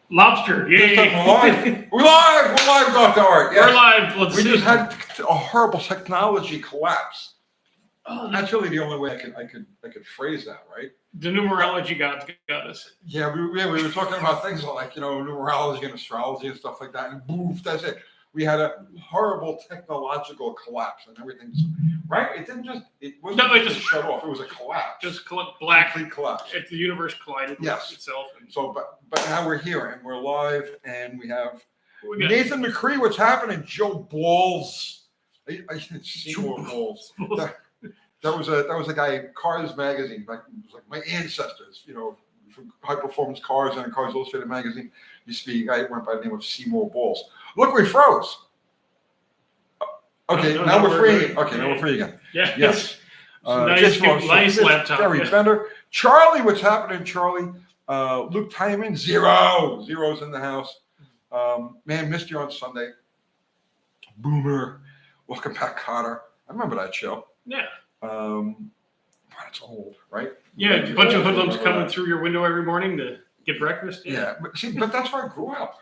Lobster. Yay. We're live. We're live, Dr. Art. Yes. We're live. Let's We see. just had a horrible technology collapse. Oh, That's really the only way I could phrase that, right? the numerology gods got us. Yeah, we were talking about things like, numerology and astrology and stuff like that, and boof, that's it. We had a horrible technological collapse and everything's right. It wasn't just shut off. It was a collapse. Just black. Complete collapse. If the universe collided with itself. And so, but now we're here and we're live and we have got Nathan McCree. What's happening? Joe Balls. I Seymour Balls. That was a guy, Cars Magazine, like my ancestors, from High Performance Cars and Cars Illustrated Magazine. Used to be a guy who went by the name of Seymour Balls. Look, we froze. Okay, now we're free. Okay, now we're free again. Yeah. Yes. Nice laptop. Gary Bender. Charlie, what's happening, Charlie? Luke Timon, zeros in the house. Man, missed you on Sunday. Boomer. Welcome back, Cotter. I remember that show. Yeah. It's old, right? Yeah, a bunch of hoodlums coming through your window every morning to get breakfast. Yeah, but that's where I grew up.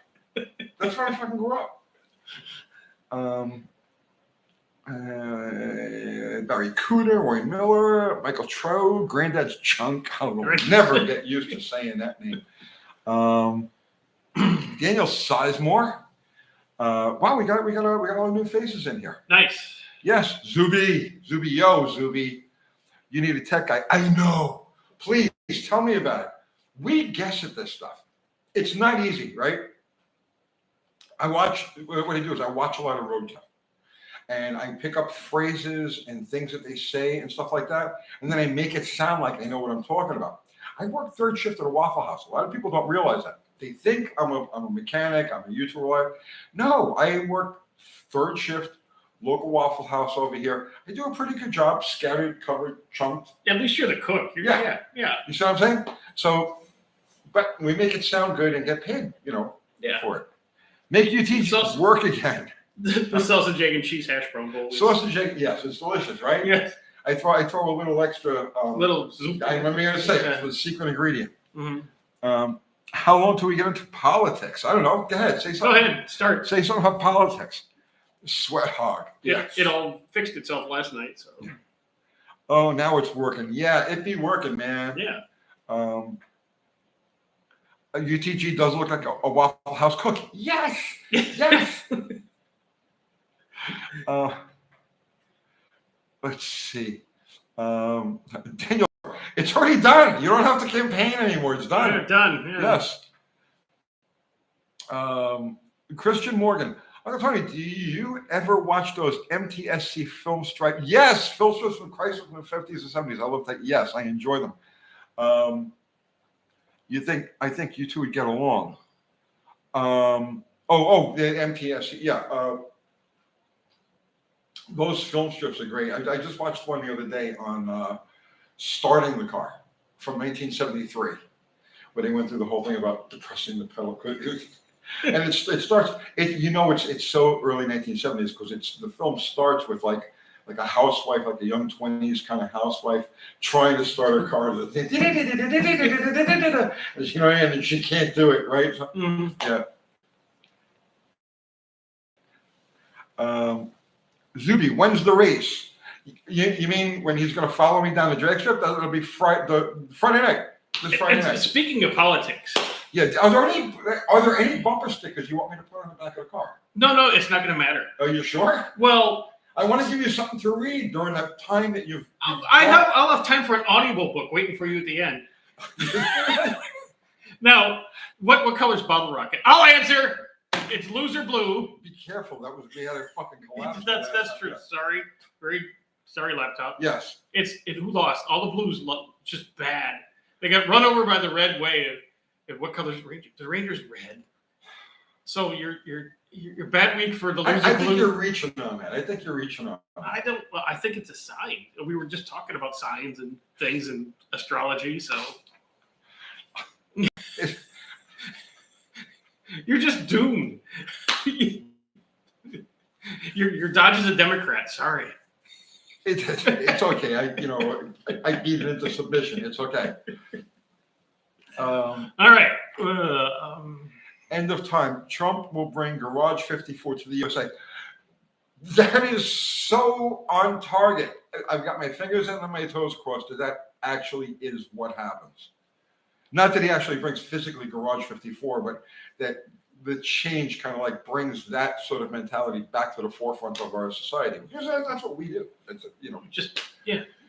That's where I fucking grew up. Barry Cooter, Roy Miller, Michael Trode, Granddad's Chunk. I will never get used to saying that name. Daniel Sizemore. Wow, we got all new faces in here. Nice. Yes, Zuby, Zuby. You need a tech guy. I know. Please tell me about it. We guess at this stuff. It's not easy, right? What I do is I watch a lot of Roadkill. And I pick up phrases and things that they say and stuff like that. And then I make it sound like I know what I'm talking about. I work third shift at a Waffle House. A lot of people don't realize that. They think I'm a mechanic, I'm a YouTuber. No, I work third shift, local Waffle House over here. I do a pretty good job, scattered, covered, chunked. At least you're the cook. Yeah. You see what I'm saying? So, but we make it sound good and get paid, for it. Make UTG work again. The sausage, egg, and cheese hash brown bowl. Sausage, egg, yes, it's delicious, right? Yes. I throw a little extra. I remember you going to say it's the secret ingredient. Mm-hmm. How long till we get into politics? I don't know. Go ahead, say something. Go ahead, start. Say something about politics. Sweat hog. Yeah, it all fixed itself last night. So. Oh, now it's working. Yeah, it be working, man. Yeah. UTG does look like a Waffle House cookie. Yes. Let's see. Daniel, it's already done. You don't have to campaign anymore. It's done. Yeah, done. Yeah. Yes. Christian Morgan. Uncle Tony, do you ever watch those MTSC film strike? Yes, film strips from Crisis in the 50s and 70s. I love that. Yes, I enjoy them. I think you two would get along. The MTSC. Yeah. Those film strips are great. I just watched one the other day on starting the car from 1973, where they went through the whole thing about depressing the pedal. And it starts. It's so early 1970s because the film starts with like a housewife, like a young 20s kind of housewife, trying to start her car. And she can't do it, right? Mm-hmm. Yeah. Zuby, when's the race? You mean when he's going to follow me down the drag strip? That'll be Friday night. This Friday night. Speaking of politics. Yeah. Are there any bumper stickers you want me to put on the back of the car? No, it's not going to matter. Are you sure? Well, I want to give you something to read during that time that you've. I'll have time for an audible book waiting for you at the end. Now, what color's Bottle Rocket? I'll answer. It's loser blue. Be careful. We had a fucking collapse. That's true. Sorry. Very sorry, laptop. Yes. Who lost? All the blues just bad. They got run over by the red wave. What color's Rangers? The Rangers red. So you're bad week for the loser blue. I think you're reaching on that. I I think it's a sign. We were just talking about signs and things and astrology. So. You're just doomed. Your Dodge is a Democrat. Sorry. It's okay. I beat it into submission. It's okay. All right. End of time. Trump will bring Garage 54 to the USA. That is so on target. I've got my fingers and my toes crossed that actually is what happens. Not that he actually brings physically Garage 54, but that the change kind of like brings that sort of mentality back to the forefront of our society. Because that's what we do. It's, just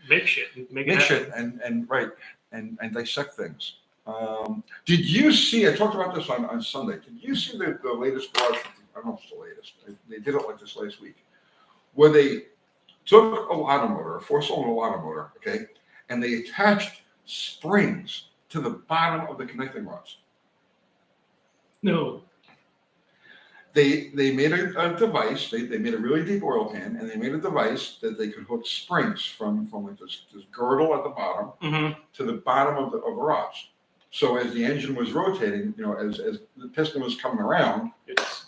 make shit, make shit, and right, and dissect things. Did you see? I talked about this on Sunday. Did you see the latest Garage? I don't know if it's the latest. They did it like this last week, where they took a ladder motor, a 4-cylinder ladder motor, okay, and they attached springs to the bottom of the connecting rods. No. They made a device. They made a really deep oil pan, and they made a device that they could hook springs from like this girdle at the bottom to the bottom of the rods. So as the engine was rotating, as the piston was coming around,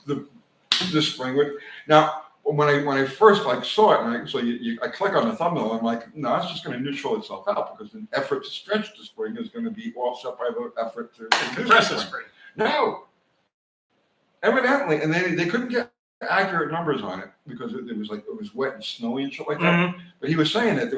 the spring would. Now, when I first saw it, and I click on the thumbnail, I'm like, no, it's just going to neutral itself out because the effort to stretch the spring is going to be offset by the effort to compress the spring. No. Evidently, and they couldn't get accurate numbers on it because it was wet and snowy and shit like that. But he was saying that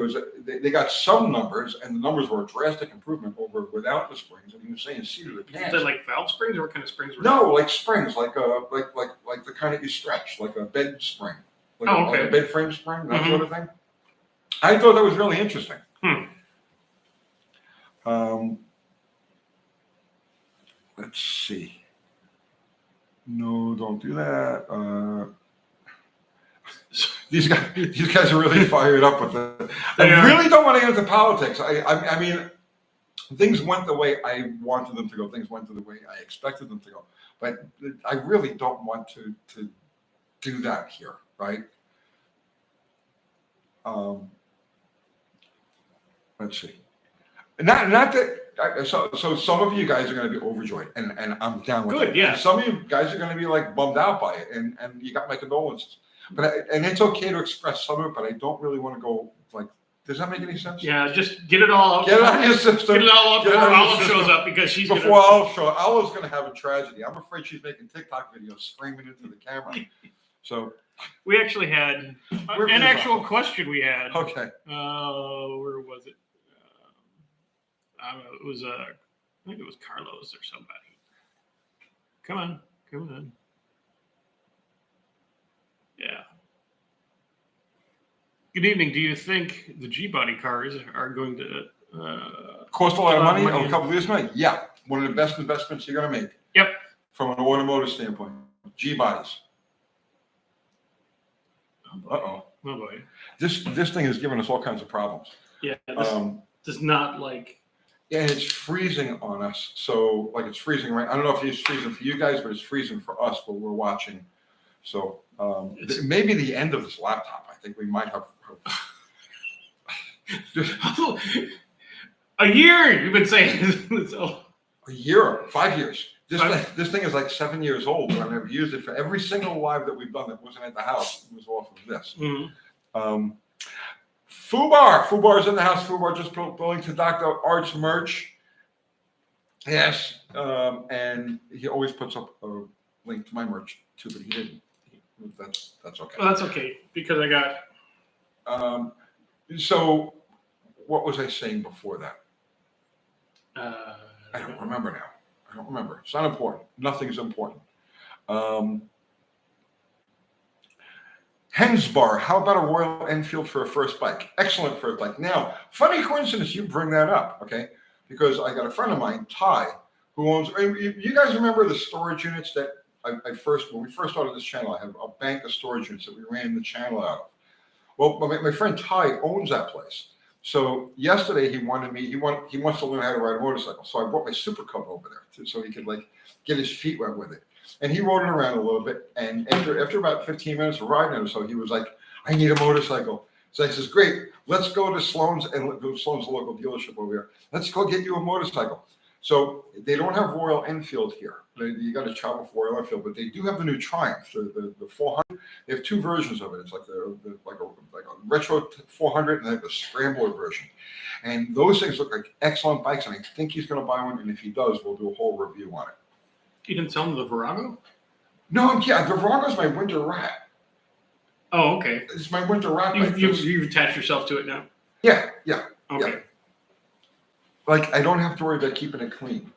they got some numbers, and the numbers were a drastic improvement over without the springs. And he was saying seat of the pants. Is that like valve springs, or what kind of springs were No, like springs, like the kind that you stretch, like a bed spring, like a bed frame spring, that sort of thing. I thought that was really interesting. Let's see. No, don't do that. These guys are really fired up with it. I really don't want to get into politics. I mean, things went the way I wanted them to go. Things went the way I expected them to go. But I really don't want to do that here, right? Let's see. Not that. So some of you guys are going to be overjoyed, and I'm down with it. Good, yeah. Some of you guys are going to be like bummed out by it, and you got my condolences. And it's okay to express some of it, but I don't really want to go like. Does that make any sense? Yeah, just get it all out. Get it out of your system. Get it all out before Olive shows up, because Olive's going to have a tragedy. I'm afraid she's making TikTok videos screaming into the camera. So we actually had an actual question. We had. Okay. Where was it? It was I think it was Carlos or somebody. Come on. Yeah. Good evening. Do you think the G-body cars are going to cost a lot of money? A couple of years money? Yeah. One of the best investments you're going to make. Yep. From an automotive standpoint. G-bodies. Oh boy. This thing has given us all kinds of problems. Yeah. Does not like. And it's freezing on us. So it's freezing right. I don't know if it's freezing for you guys, but it's freezing for us while we're watching. So maybe the end of this laptop. I think we might have. A year you've been saying. So. A year, 5 years. This thing is like 7 years old, and I've used it for every single live that we've done that wasn't at the house. It was off of this. Fubar's in the house. Fubar just building to Dr. Art's merch. Yes, and he always puts up a link to my merch too, but he didn't. That's okay. Well, that's okay because I got. So, what was I saying before that? I don't remember now. I don't remember. It's not important. Nothing's important. Hensbar, how about a Royal Enfield for a first bike? Excellent first bike. Now, funny coincidence you bring that up, okay? Because I got a friend of mine, Ty, who owns. You guys remember the storage units that when we first started this channel? I have a bank of storage units that we ran the channel out of. Well, my friend Ty owns that place. So yesterday he wants to learn how to ride a motorcycle. So I brought my Super Cub over there so he could get his feet wet with it. And he rode it around a little bit. And after about 15 minutes of riding it or so, he was like, I need a motorcycle. So I says, great, let's go to Sloan's, and Sloan's a local dealership over here. Let's go get you a motorcycle. So they don't have Royal Enfield here. You got to travel for Royal Enfield, but they do have the new Triumph, the 400. They have two versions of it. It's like a like a retro 400 and I have a scrambler version. And those things look like excellent bikes, and I think he's going to buy one. And if he does, we'll do a whole review on it. You didn't sell him the Virago? No, yeah, the Virago's my winter rat. Oh, okay. It's my winter rat bike. You've attached yourself to it now? Yeah. Okay. Yeah. Like, I don't have to worry about keeping it clean.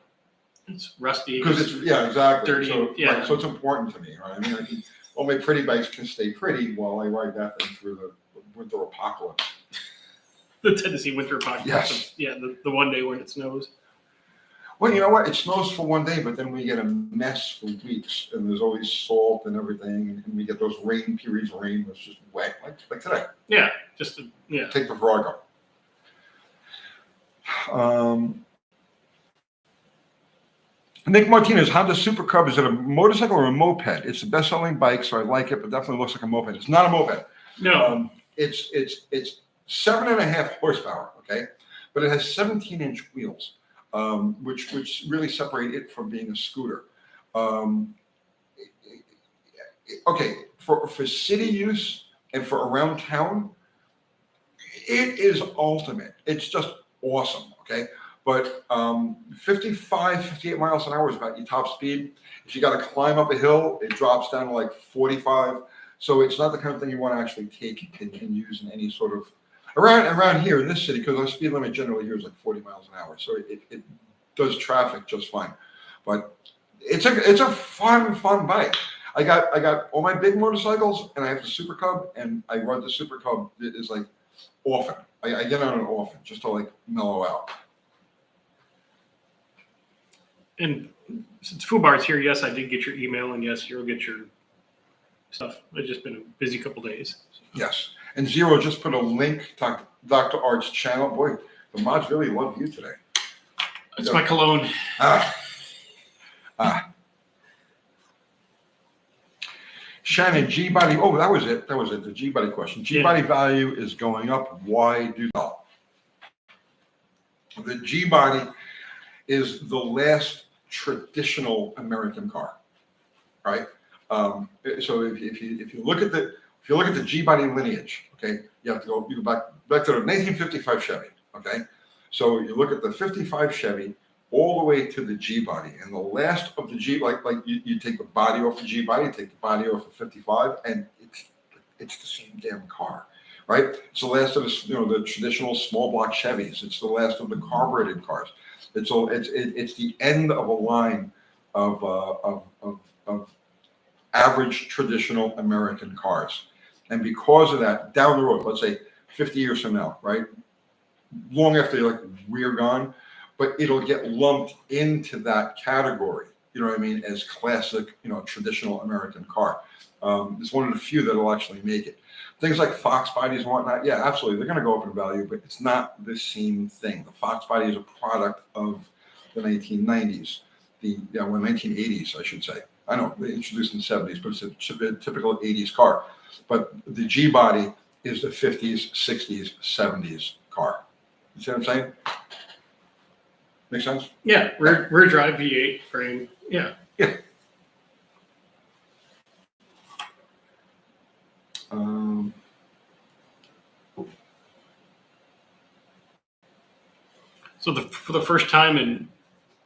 It's rusty. Because exactly. Dirty, So, yeah. Right, so it's important to me, right? I mean, all my pretty bikes can stay pretty while I ride that thing through the winter apocalypse. The Tennessee winter apocalypse. Yes. Yeah, the one day when it snows. Well, you know what? It snows for one day, but then we get a mess for weeks, and there's always salt and everything, and we get those rain periods of rain that's just wet, like today. Yeah, Take the Virago. Nick Martinez, Honda Super Cub, is it a motorcycle or a moped? It's the best-selling bike, so I like it, but definitely looks like a moped. It's not a moped. No. It's 7.5 horsepower, okay, but it has 17-inch wheels, which really separate it from being a scooter. Okay, for city use and for around town, it is ultimate. It's just awesome, okay? But 55, 58 miles an hour is about your top speed. If you got to climb up a hill, it drops down to like 45. So it's not the kind of thing you want to actually take and use in any sort of around here in this city, because our speed limit generally here is like 40 miles an hour. So it does traffic just fine. But it's a fun bike. I got all my big motorcycles, and I have the Super Cub, and I ride the Super Cub. It is like often. I get on it often just to like mellow out. And since Fubar's here, yes, I did get your email, and yes, you'll get your stuff. It's just been a busy couple days. So. Yes. And Zero just put a link to Dr. Art's channel. Boy, the mods really love you today. It's my cologne. Shannon, G-body. Oh, that was it. The G-body question. G-body value is going up. Why do so? The G-body is the last traditional American car, right? So if you look at the G-body lineage, okay, you have to go back to the 1955 Chevy, okay. So you look at the 55 Chevy all the way to the G-body, and the last of the G, like you take the body off the G-body, take the body off the 55, and it's the same damn car, right? It's the last of the traditional small block Chevys. It's the last of the carbureted cars. It's the end of a line of average traditional American cars, and because of that, down the road, let's say 50 years from now, right, long after we're gone, but it'll get lumped into that category. You know what I mean? As classic, traditional American car. It's one of the few that'll actually make it. Things like Fox bodies and whatnot, yeah, absolutely, they're going to go up in value, but it's not the same thing. The Fox body is a product of the 1990s, 1980s, I should say. I know they introduced in the 70s, but it's a typical 80s car. But the G body is the 50s, 60s, 70s car. You see what I'm saying? Make sense? Yeah, rear drive V8 frame. Yeah. Yeah. So for the first time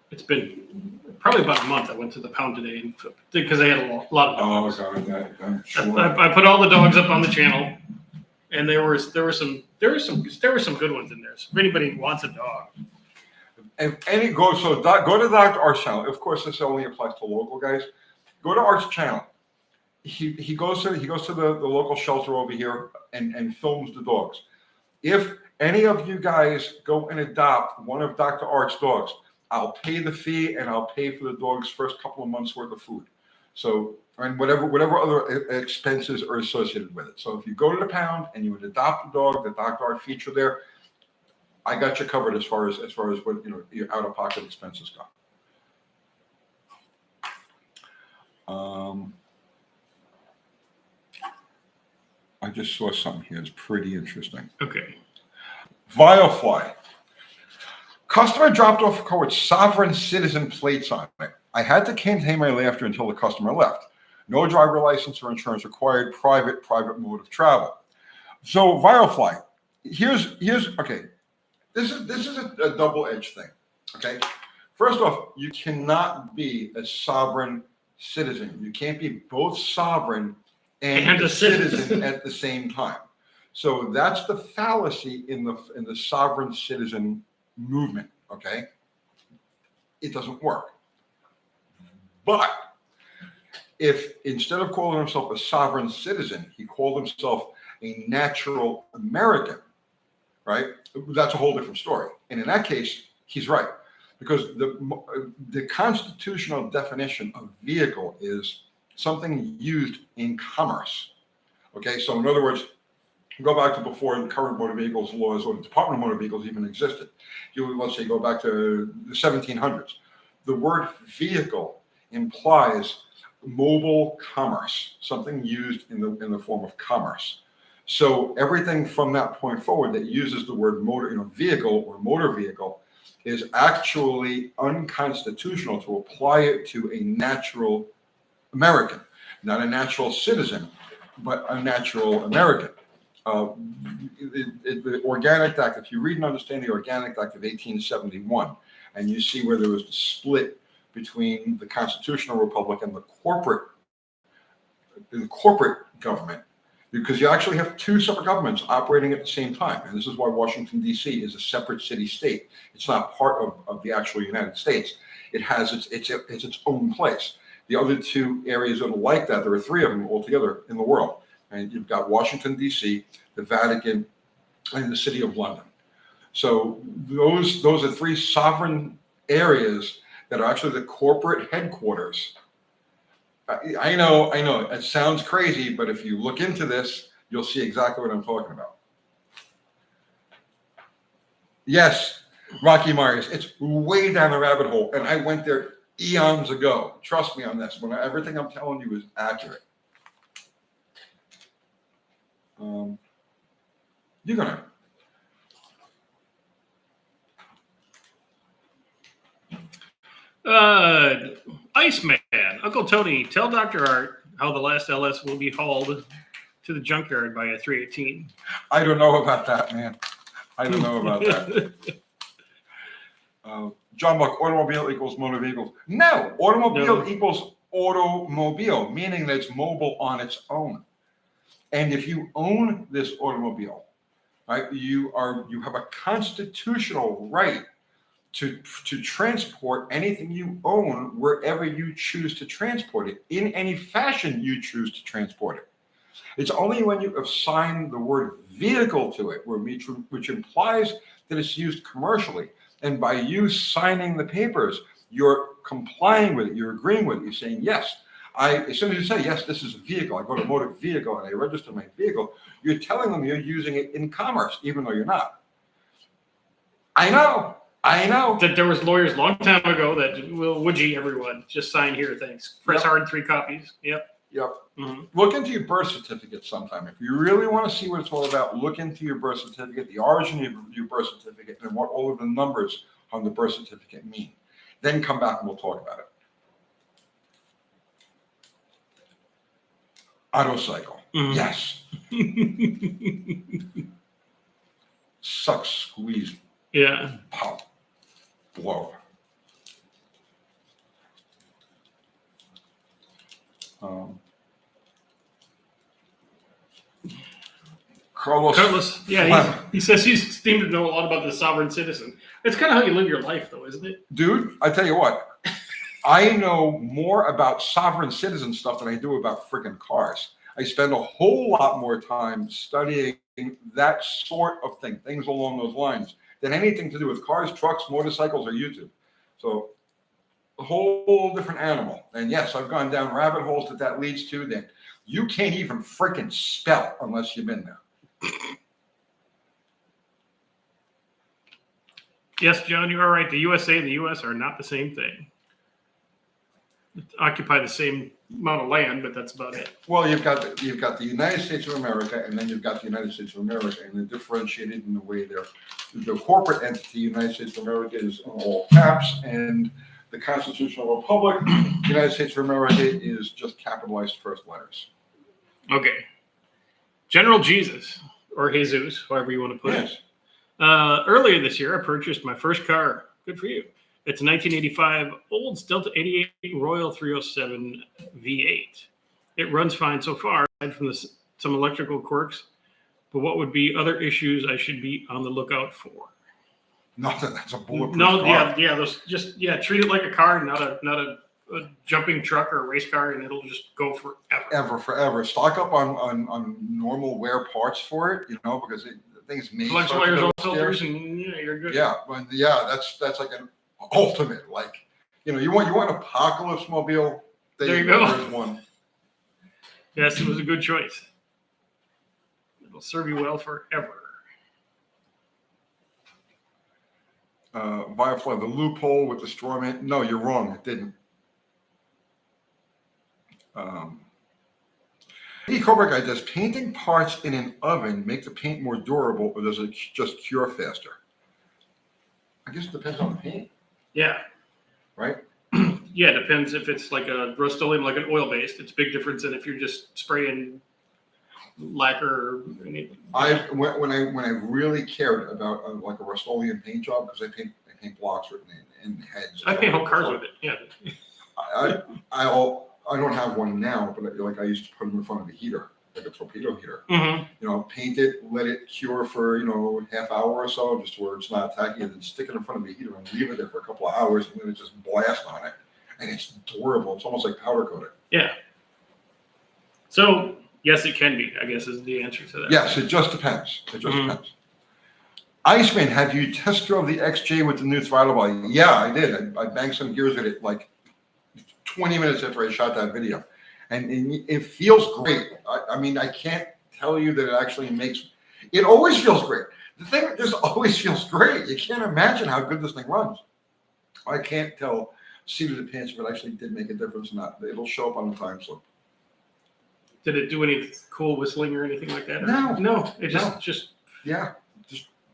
it's been probably about a month, I went to the pound today because they had a lot of dogs. Oh, God, I'm sure. I put all the dogs up on the channel, and there were some good ones in there. So if anybody wants a dog, go to Dr. Art's channel. Of course, this only applies to local guys. Go to Art's channel. He goes to the local shelter over here and films the dogs. If any of you guys go and adopt one of Dr. Art's dogs, I'll pay the fee and I'll pay for the dog's first couple of months worth of food. So, and whatever other expenses are associated with it. So if you go to the pound and you would adopt a dog, the Dr. Art feature there, I got you covered as far as what your out-of-pocket expenses go. I just saw something here. It's pretty interesting. okay. Viofly. Customer dropped off a car with sovereign citizen plates on it. I had to contain my laughter until the customer left. No driver license or insurance required. Private mode of travel. So Firefly, here's okay. This is a double-edged thing. Okay, first off, you cannot be a sovereign citizen. You can't be both sovereign and a citizen at the same time. So that's the fallacy in the sovereign citizen movement. Okay, it doesn't work. But if instead of calling himself a sovereign citizen, he called himself a natural American, right? That's a whole different story. And in that case, he's right, because the constitutional definition of vehicle is something used in commerce. Okay, so in other words, go back to before the current motor vehicles laws or the Department of Motor Vehicles even existed. Let's say go back to the 1700s. The word vehicle implies mobile commerce, something used in the form of commerce. So everything from that point forward that uses the word motor, vehicle or motor vehicle, is actually unconstitutional to apply it to a natural American, not a natural citizen, but a natural American. The Organic Act, if you read and understand the Organic Act of 1871, and you see where there was a split between the constitutional republic and the corporate government, because you actually have two separate governments operating at the same time. And this is why Washington, D.C. is a separate city-state. It's not part of the actual United States. It has its own place. The other two areas that are like that, there are three of them altogether in the world. And you've got Washington, D.C., the Vatican, and the City of London. So those are three sovereign areas that are actually the corporate headquarters. I know, it sounds crazy, but if you look into this, you'll see exactly what I'm talking about. Yes, Rocky Myers, it's way down the rabbit hole, and I went there eons ago. Trust me on this. Everything I'm telling you is accurate. You're gonna. Iceman, Uncle Tony, tell Dr. Art how the last LS will be hauled to the junkyard by a 318. I don't know about that, man. I don't know about that. John Buck, automobile equals motor vehicles. No, automobile equals automobile, meaning that it's mobile on its own. And if you own this automobile, right, you have a constitutional right to transport anything you own wherever you choose to transport it, in any fashion you choose to transport it. It's only when you assign the word vehicle to it, which implies that it's used commercially. And by you signing the papers, you're complying with it, you're agreeing with it, you're saying, yes, as soon as you say, yes, this is a vehicle, I go to motor vehicle and I register my vehicle, you're telling them you're using it in commerce, even though you're not. I know. That there was lawyers a long time ago that will woodgie everyone. Just sign here, thanks. Press hard, 3 copies. Yep. Mm-hmm. Look into your birth certificate sometime. If you really want to see what it's all about, look into your birth certificate, the origin of your birth certificate, and what all of the numbers on the birth certificate mean. Then come back and we'll talk about it. Autocycle. Mm-hmm. Yes. Suck, squeeze. Yeah. Pop. Blow. Carlos, yeah, he says he seemed to know a lot about the sovereign citizen. It's kind of how you live your life, though, isn't it? Dude, I tell you what, I know more about sovereign citizen stuff than I do about freaking cars. I spend a whole lot more time studying that sort of thing, things along those lines, than anything to do with cars, trucks, motorcycles, or YouTube. So a whole different animal. And yes, I've gone down rabbit holes that leads to that you can't even freaking spell unless you've been there. Yes, John, you are right. The USA and the US are not the same thing. They occupy the same amount of land, but that's about it. Well, you've got the United States of America, and then you've got the United States of America, and they're differentiated in the way the corporate entity, United States of America, is all caps, and the Constitutional Republic, United States of America, is just capitalized first letters. Okay. General Jesus, or Jesus, however you want to put Yes. it. Earlier this year, I purchased my first car. Good for you. It's a 1985 Olds Delta 88 Royal 307 V8. It runs fine so far, aside from some electrical quirks. But what would be other issues I should be on the lookout for? Nothing. That's a bulletproof No, car. those treat it like a car, not a jumping truck or a race car, and it'll just go forever. Forever. Stock up on normal wear parts for it, because the thing's made. Flex wires, oil filters, and you're good. Yeah, but that's like an ultimate. Like, you want an apocalypse mobile. There you go. There's one. Yes, it was a good choice. It'll serve you well forever. Firefly, the loophole with the straw man. No, you're wrong. It didn't. Cobra Guy, does painting parts in an oven make the paint more durable, or does it just cure faster? I guess it depends on the paint. Yeah. Right? Yeah, it depends if it's like a Rust-Oleum, like an oil-based. It's a big difference than if you're just spraying lacquer or anything. When I really cared about like a Rust-Oleum paint job, because I paint blocks and heads. I paint whole cars with it. Yeah. I don't have one now, but like I used to put them in front of the heater, like a torpedo heater. Mm-hmm. Paint it, let it cure for half hour or so, just where it's not tacky, and then stick it in front of the heater and leave it there for a couple of hours, and then it just blast on it, and it's durable. It's almost like powder coating. Yeah. So yes, it can be, I guess, is the answer to that. Yes, it just depends. Depends. Iceman, have you test drove the XJ with the new throttle body? Yeah, I did. I banged some gears with it like 20 minutes after I shot that video. And it feels great. I mean, I can't tell you that it actually it always feels great. The thing just always feels great. You can't imagine how good this thing runs. I can't tell seat of the pants if it actually did make a difference or not. It'll show up on the time slip. Did it do any cool whistling or anything like that? No. It just yeah,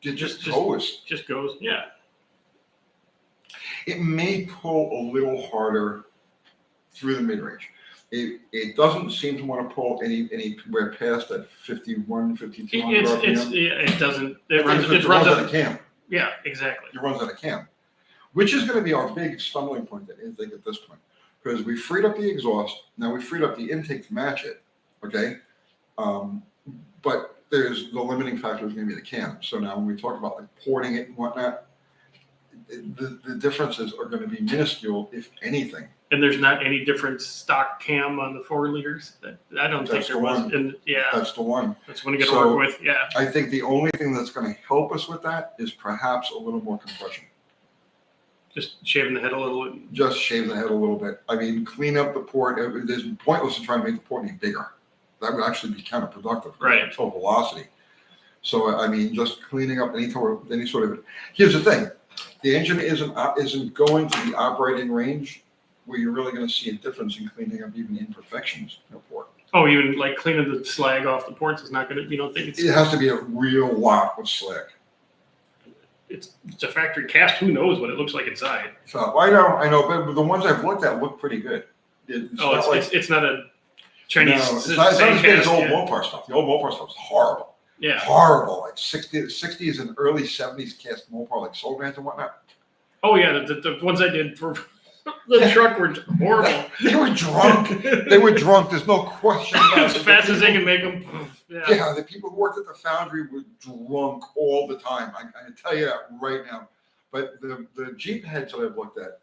it just goes. Just goes. Yeah. It may pull a little harder through the mid range. It doesn't seem to want to pull anywhere past that 51, 52 RPM. It doesn't. It runs out of cam. Yeah, exactly. It runs out of cam, which is going to be our big stumbling point at this point, because we freed up the exhaust. Now we freed up the intake to match it. Okay, but there's the limiting factor is going to be the cam. So now when we talk about like porting it and whatnot, the differences are going to be minuscule, if anything. And there's not any different stock cam on the 4 liters. I don't think there was. And that's the one. That's what you got to work with. Yeah. I think the only thing that's going to help us with that is perhaps a little more compression. Just shaving the head a little. Just shave the head a little bit. I mean, clean up the port. It's pointless to try to make the port any bigger. That would actually be counterproductive. Right. Total velocity. So I mean, just cleaning up any sort of. Here's the thing: the engine isn't going to the operating range where you're really going to see a difference in cleaning up even imperfections in a port. Oh, even like cleaning the slag off the ports is not going to. You don't think it has to be a real lot of slag. It's a factory cast. Who knows what it looks like inside? So I know, but the ones I've looked at look pretty good. It's not a Chinese. No, it's not as good as old Mopar stuff. The old Mopar stuff is horrible. Yeah, horrible. Like 60s and early 70s cast Mopar, like soul bands and whatnot. Oh yeah, the ones I did for the truck were horrible. They were drunk. There's no question about it. As fast as they can make them. Yeah, the people who worked at the foundry were drunk all the time. I can tell you that right now. But the Jeep heads that I've looked at,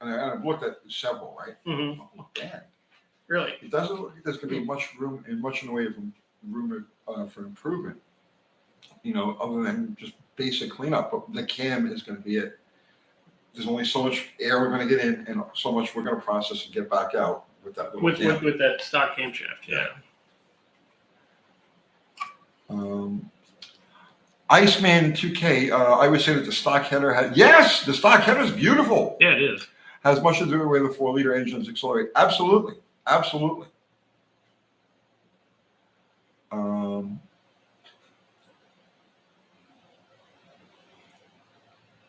and I've looked at several, right? Mm-hmm. Don't look bad. Really? It doesn't look like there's going to be much in the way of room for improvement. Other than just basic cleanup. But the cam is going to be it. There's only so much air we're going to get in, and so much we're going to process and get back out with that little cam. With that stock camshaft. Yeah. Iceman 2K, I would say that the stock header the stock header is beautiful. Yeah, it is. Has much to do with the way the 4-liter engines accelerate. Absolutely.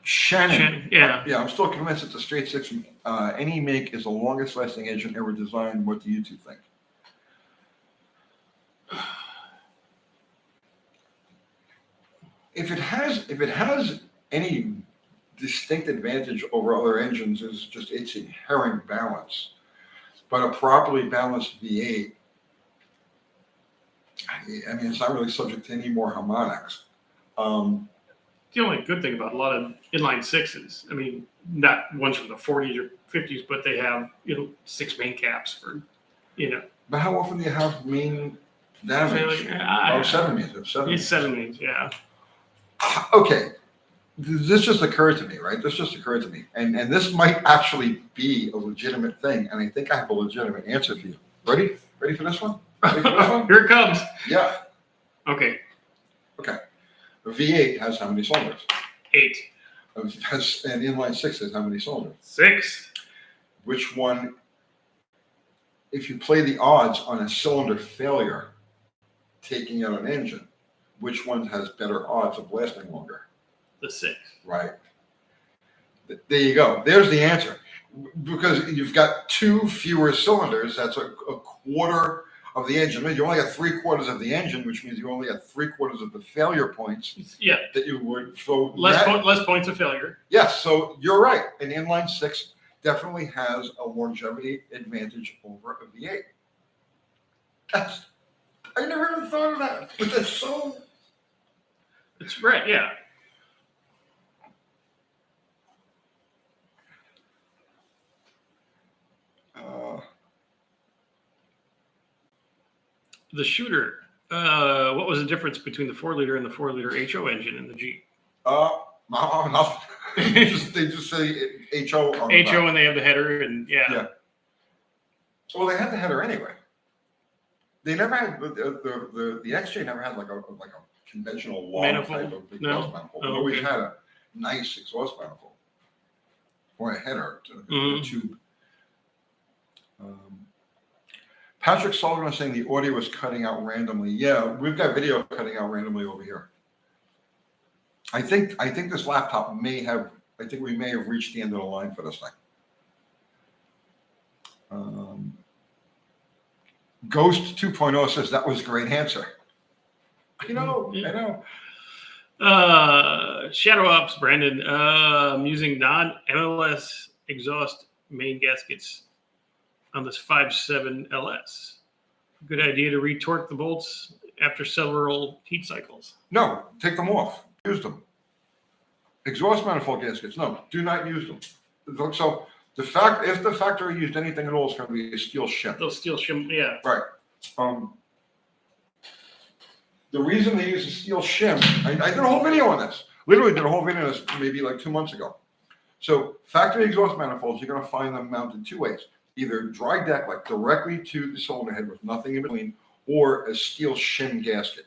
Shannon. Yeah. I'm still convinced that the straight six from any make is the longest lasting engine ever designed. What do you two think? if it has any distinct advantage over other engines, is just its inherent balance. But a properly balanced V8, I mean, it's not really subject to any more harmonics. The only good thing about a lot of inline sixes, I mean, not ones from the 40s or 50s, but they have 6 main caps for But how often do you have main damage? failure. 7 means. 7 It's 7 means, yeah. Okay, this just occurred to me, right? This just occurred to me, and this might actually be a legitimate thing, and I think I have a legitimate answer for you. Ready? Ready for this one? Ready for this one? Here it comes. Yeah. Okay. A V8 has how many cylinders? 8. Has an inline six has how many cylinders? 6. Which one? If you play the odds on a cylinder failure, taking out an engine, which one has better odds of lasting longer? The 6. Right. There you go. There's the answer. Because you've got 2 fewer cylinders, that's a quarter of the engine. You only got 3/4 of the engine, which means you only got 3/4 of the failure points. Yeah. That you would. So less points of failure. Yes. So you're right. An inline six definitely has a longevity advantage over a V8. I never even thought of that, but that's so. It's right. Yeah. The shooter. What was the difference between the 4-liter and the 4-liter HO engine in the Jeep? No, nothing. they just say HO. HO, and they have the header, and yeah. Well, they had the header anyway. They never had the XJ never had like a conventional long manifold. Type of exhaust manifold. They always had a nice exhaust manifold or a header to the tube. Patrick Sullivan is saying the audio is cutting out randomly. Yeah, we've got video cutting out randomly over here. I think this laptop may have. I think we may have reached the end of the line for this thing. Ghost 2.0 says that was a great answer. I know. Shadow Ops, Brandon. I'm using non-MLS exhaust main gaskets on this 5.7 LS. Good idea to retorque the bolts after several heat cycles. No, take them off. Use them. Exhaust manifold gaskets. No, do not use them. So if the factory used anything at all, it's going to be a steel shim. Those steel shim, yeah. Right. The reason they use a steel shim, I did a whole video on this. Literally did a whole video on this maybe like 2 months ago. So factory exhaust manifolds, you're going to find them mounted 2 ways. Either dry deck, like directly to the cylinder head with nothing in between, or a steel shim gasket.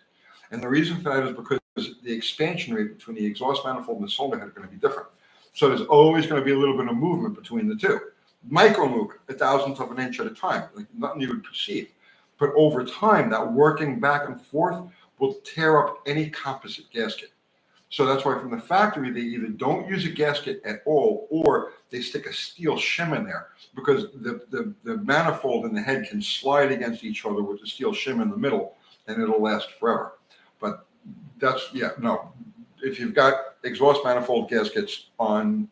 And the reason for that is because the expansion rate between the exhaust manifold and the cylinder head are going to be different. So there's always going to be a little bit of movement between the two. Micro move, 1/1000th of an inch at a time, like nothing you would perceive. But over time, that working back and forth will tear up any composite gasket. So that's why from the factory, they either don't use a gasket at all, or they stick a steel shim in there, because the manifold and the head can slide against each other with the steel shim in the middle, and it'll last forever. But that's, if you've got exhaust manifold gaskets on,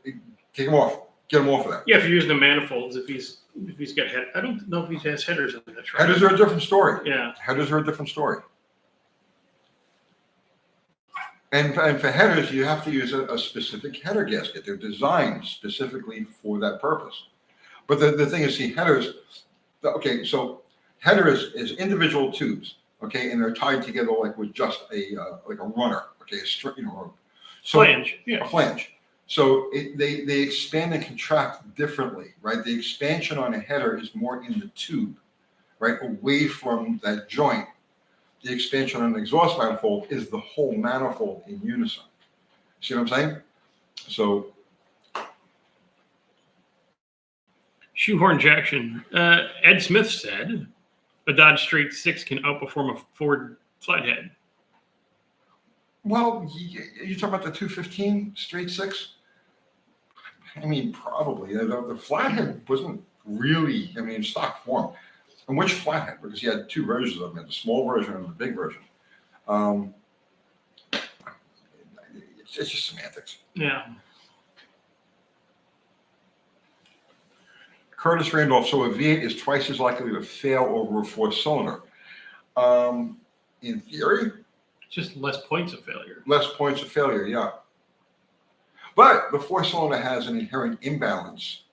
take them off, get them off of that. Yeah, if you're using the manifolds, if he's got head, I don't know if he has headers in the truck. Headers are a different story. Yeah. Headers are a different story. And for headers, you have to use a specific header gasket. They're designed specifically for that purpose. But the thing is, see, headers, okay, so header is individual tubes, okay, and they're tied together like with just a runner, okay, a Flange, a flange. So they expand and contract differently, right? The expansion on a header is more in the tube, right, away from that joint. The expansion on an exhaust manifold is the whole manifold in unison. See what I'm saying? So, Shoehorn Jackson. Ed Smith said a Dodge Straight 6 can outperform a Ford Flathead. well, you talking about the 215 straight 6? I mean, probably. The Flathead wasn't really, in stock form. And which Flathead? Because he had 2 versions of them, the small version and the big version. I It's just semantics. Yeah. Curtis Randolph. So a V8 is twice as likely to fail over a 4-cylinder. In theory, Just less points of failure. less points of failure. Yeah. But the 4-cylinder has an inherent imbalance.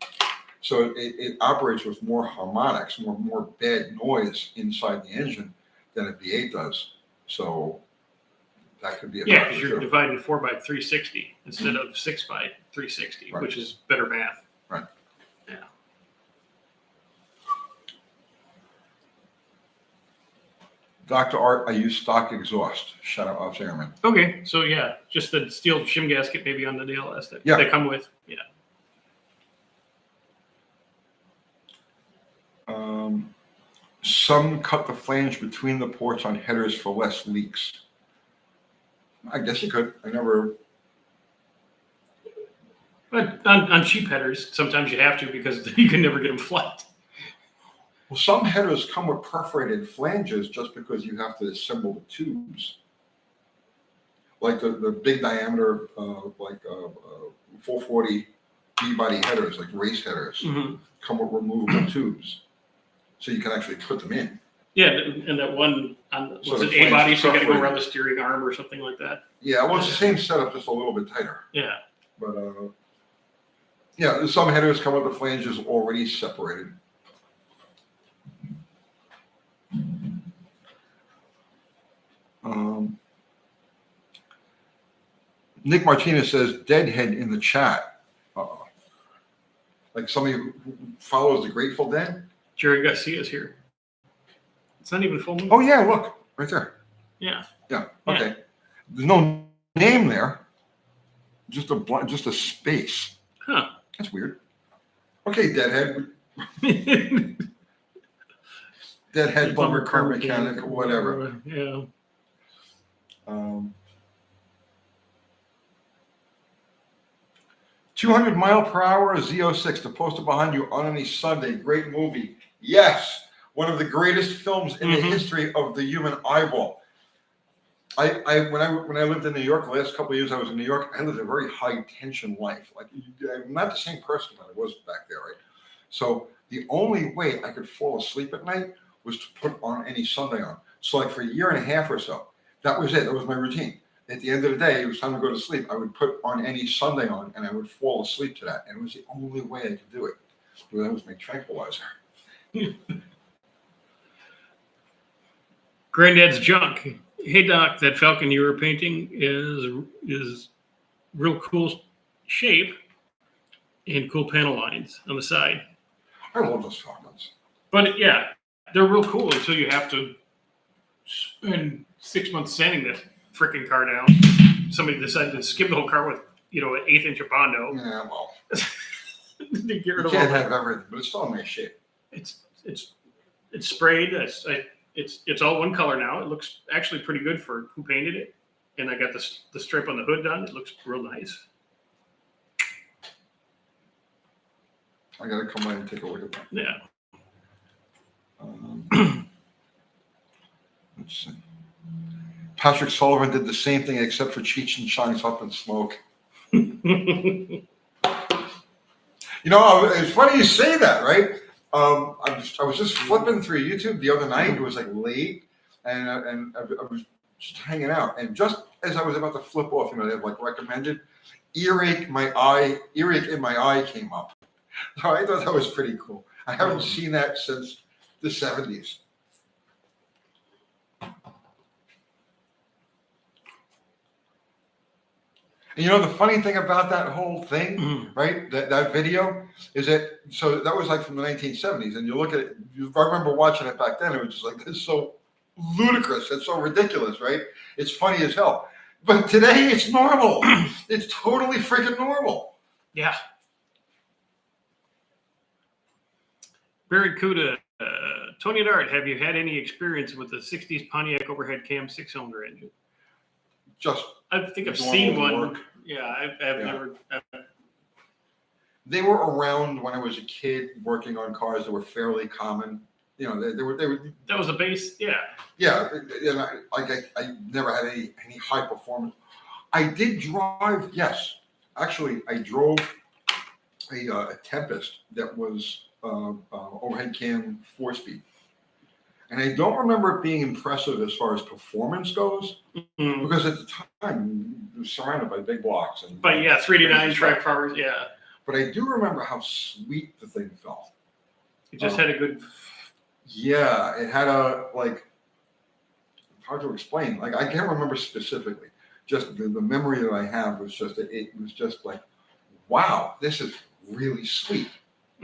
So it operates with more harmonics, more bad noise inside the engine than a V8 does. So that could be a Yeah, factor because you're too. dividing 4 by 360 instead of 6 by 360, Right. which is better math. Right. Yeah. Dr. Art, I use stock exhaust. Shout out Ops Airman. Okay, so yeah, just the steel shim gasket maybe on the DLS that Yeah. they come with. Yeah. Some cut the flange between the ports on headers for less leaks. I guess you could. I never. But on cheap headers, sometimes you have to because you can never get them flat. Well, some headers come with perforated flanges just because you have to assemble the tubes. Like the big diameter, 440 B-body headers, like race headers, come with removable tubes. So you can actually put them in. Yeah, and that one on So was the it A body, flange so you got to go perforated. around the steering arm or something like that. Yeah, well, it's the same setup, just a little bit tighter. Yeah. But yeah, some headers come with the flanges already separated. Nick Martinez says, deadhead in the chat. Uh-oh. Like somebody who follows the Grateful Dead? Jerry Garcia's here. It's not even full moon. Oh, yeah, look, right there. Yeah. Yeah, okay. Yeah. There's no name there, just a space. Huh. That's weird. Okay, deadhead. Deadhead, plumber, car mechanic, whatever. Yeah. 200 mile per hour Z06, the poster behind you on any Sunday. Great movie. Yes, one of the greatest films in the history of the human eyeball. When I lived in New York, the last couple of years I was in New York, I lived a very high tension life. Like I'm not the same person that I was back there, right? So the only way I could fall asleep at night was to put on any Sunday on. So like for a year and a half or so, that was it. That was my routine. At the end of the day, it was time to go to sleep. I would put on any Sunday on, and I would fall asleep to that. And it was the only way I could do it. So that was my tranquilizer. Granddad's junk. Hey Doc, that Falcon you were painting is real cool shape and cool panel lines on the side. I love those Falcons. But yeah, they're real cool until you have to spend 6 months sanding that freaking car down. Somebody decided to skip the whole car with, an 1/8 inch of Bondo. Yeah, well, To get rid you of can't all have everything, but it's still in nice shape. It's sprayed. It's all one color now. It looks actually pretty good for who painted it. And I got the strip on the hood done. It looks real nice. I gotta come by and take a look at that. Yeah. Let's see. Patrick Sullivan did the same thing except for Cheech and Chong's Up in Smoke. It's funny you say that, right? I was just flipping through YouTube the other night. It was like late, and I was just hanging out. And just as I was about to flip off, they have like recommended earache in my eye came up. So I thought that was pretty cool. I haven't seen that since the 70s. And the funny thing about that whole thing, right? That video is that, so that was like from the 1970s. And you look at it, I remember watching it back then. It was just like, this is so ludicrous. It's so ridiculous, right? It's funny as hell. But today it's normal. It's totally freaking normal. Yeah. Barry Kuda, Tony Dart, have you had any experience with the 60s Pontiac overhead cam 6-cylinder engine? I think I've seen one. Work. Yeah, I've never. They were around when I was a kid working on cars that were fairly common. They were. That was the base. Yeah. Yeah, and I never had any high performance. I did drive. Yes, actually, I drove a Tempest that was overhead cam 4-speed, and I don't remember it being impressive as far as performance goes because at the time it was surrounded by big blocks. And But yeah, 3 to 9 crazy track stuff. powers. Yeah, But I do remember how sweet the thing felt. it just had a good. Yeah, it had a like. Hard to explain. Like I can't remember specifically. Just the memory that I have was just it was just like, wow, this is really sweet.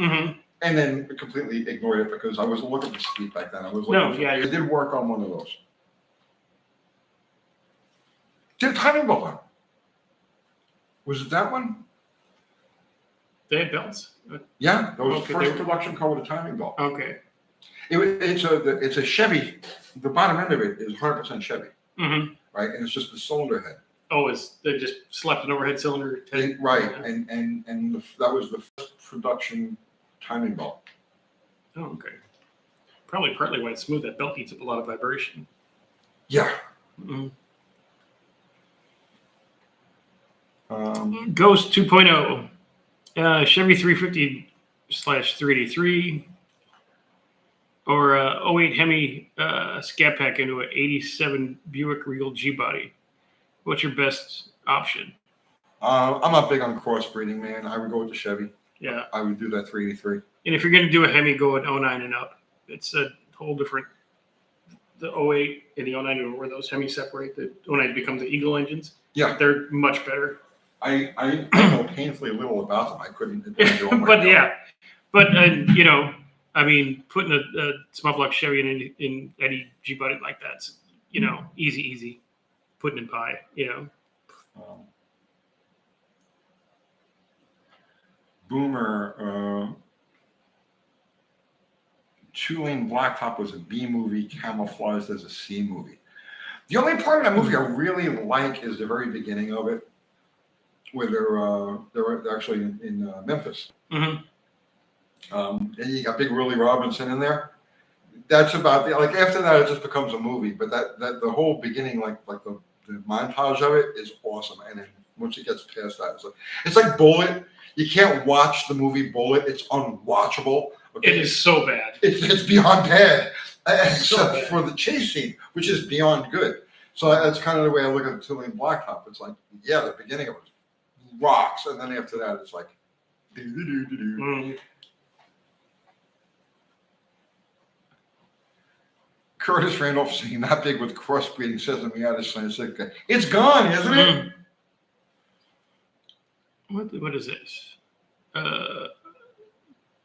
Mm-hmm. And then completely ignored it because I wasn't looking for speed back then. I was looking No, for, yeah, I did work on one of those. Did a timing belt on. Was it that one? They had belts. Yeah, that was the Okay, first they- production car with a timing belt. Okay. It's a Chevy. The bottom end of it is 100% Chevy, Mm-hmm. right? And it's just the cylinder head. Oh, they just slapped an overhead cylinder. Right, Yeah. and that was the first production timing belt. Oh, okay. Probably partly why it's smooth. That belt eats up a lot of vibration. Yeah. Mm-hmm. Um, Ghost 2.0, Chevy 350/383, or 08 Hemi Scat Pack into an 87 Buick Regal G body. What's your best option? I'm not big on crossbreeding, man. I would go with the Chevy. Yeah, I would do that 383. and if you're going to do a Hemi, go at 09 and up. It's a whole different. The 08 and the 09 where those Hemi separate. The 09 become the Eagle engines. Yeah, They're much better. I know painfully little about them. I couldn't. But yeah, but I mean, putting a small block Chevy in any G body like that's easy putting in pie. Boomer, 2-lane blacktop was a B movie, camouflaged as a C movie. The only part of that movie I really like is the very beginning of it, where they're actually in Memphis. Mm-hmm. And you got Big Willie Robinson in there. That's about like after that it just becomes a movie. But that the whole beginning, like the montage of it is awesome. And then once it gets past that, it's like Bullet. You can't watch the movie Bullet. It's unwatchable. Okay? It is so bad. It's beyond bad, except bad. for the chase scene, which is beyond good. So that's kind of the way I look at the 2-lane blacktop. It's like, yeah, the beginning of it rocks, and then after that, it's like, doo-doo-doo-doo-doo. Mm. Curtis Randolph saying not big with crossbreeding says to me out of scientific. It's gone, isn't it? What is this?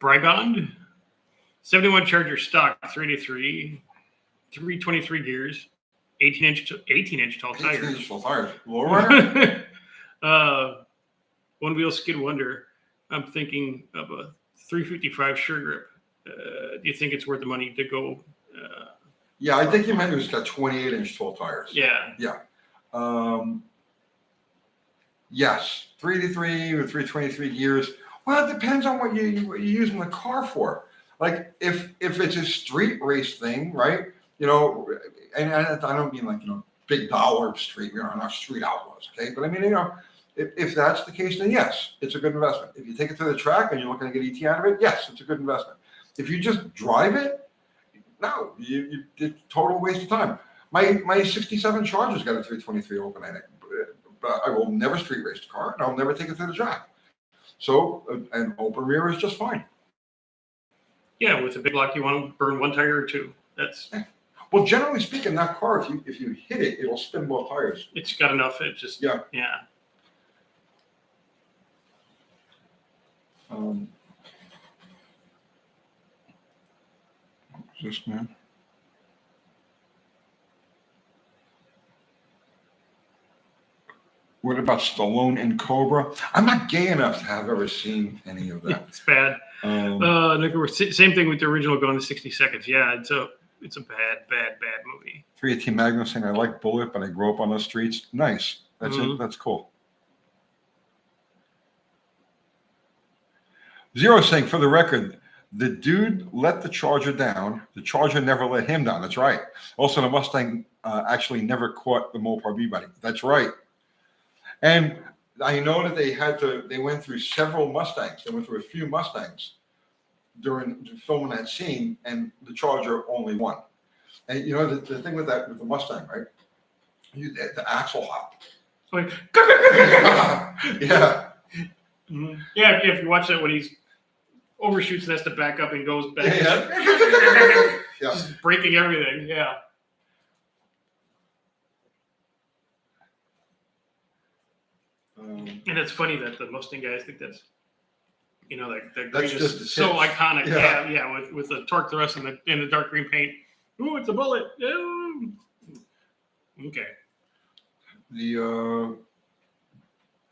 Brigond 71 Charger stock 383, 323 gears, 18-inch tall tires. 18-inch tall tires. Lowrider? One wheel skid wonder. I'm thinking of a 355 sure grip. Do you think it's worth the money to go? Yeah, I think you meant it's got 28-inch tall tires. Yeah. Yeah. Yes, 383 or 323 gears. Well, it depends on what you're using the car for. Like if it's a street race thing, right? And I don't mean like big dollar street, not street outlaws, okay? But I mean, if that's the case, then yes, it's a good investment. If you take it to the track and you're looking to get ET out of it, yes, it's a good investment. If you just drive it, no, you it's total waste of time. My 67 Charger's got a 323 open in it, but I will never street race the car, and I'll never take it to the track. So an open rear is just fine. Yeah, with a big block, you want to burn one tire or two. That's Well, generally speaking, that car, if you hit it, it'll spin both tires. it's got enough. It just Yeah. What's this, man? What about Stallone and Cobra? I'm not gay enough to have ever seen any of that. It's bad. Same thing with the original Gone to 60 Seconds. Yeah, it's a bad movie. 318 Magnum saying, I like Bullet, but I grew up on the streets. Nice. That's Mhm. it. That's cool. Zero saying, for the record, the dude let the Charger down. The Charger never let him down. That's right. Also, the Mustang actually never caught the Mopar B body. That's right. And I know that they went through several Mustangs. They went through a few Mustangs during filming that scene, and the Charger only won. And you know the thing with the Mustang, right? The axle hop. Like, Yeah. Yeah, if you watch that when he's overshoots and has to back up and goes back, Yeah. just breaking everything. Yeah. And it's funny that the Mustang guys think that's, that green just the is so tips. iconic. Yeah. Yeah, with the torque thrust and the dark green paint. Ooh, it's a bullet. Ooh. Okay. The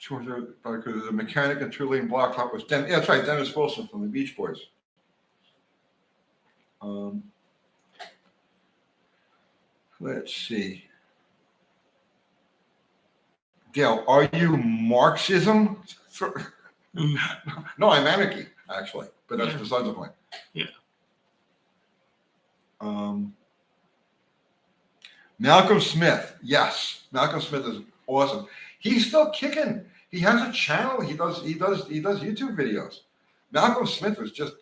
the mechanic and two-lane block top was Dennis. Yeah, that's right, Dennis Wilson from the Beach Boys. Let's see. Dale, are you Marxism? No, I'm anarchy, actually, but that's besides the point. Yeah. Malcolm Smith, yes, Malcolm Smith is awesome. He's still kicking. He has a channel. He does YouTube videos. Malcolm Smith was just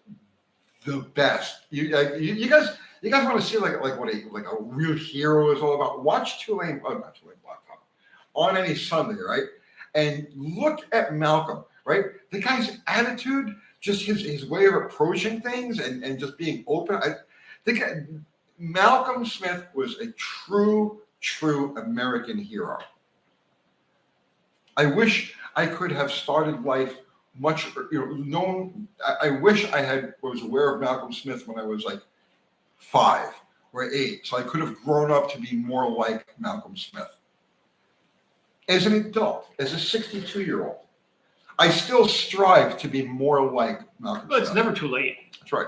the best. You guys want to see like what a real hero is all about? Watch not Two Lane Blacktop on any Sunday, right? And look at Malcolm, right? The guy's attitude, just his way of approaching things and just being open. I think Malcolm Smith was a true American hero. I wish I could have started life much, I wish I was aware of Malcolm Smith when I was like 5 or 8, so I could have grown up to be more like Malcolm Smith. As an adult, as a 62-year-old, I still strive to be more like Malcolm But Smith. it's never too late. That's right.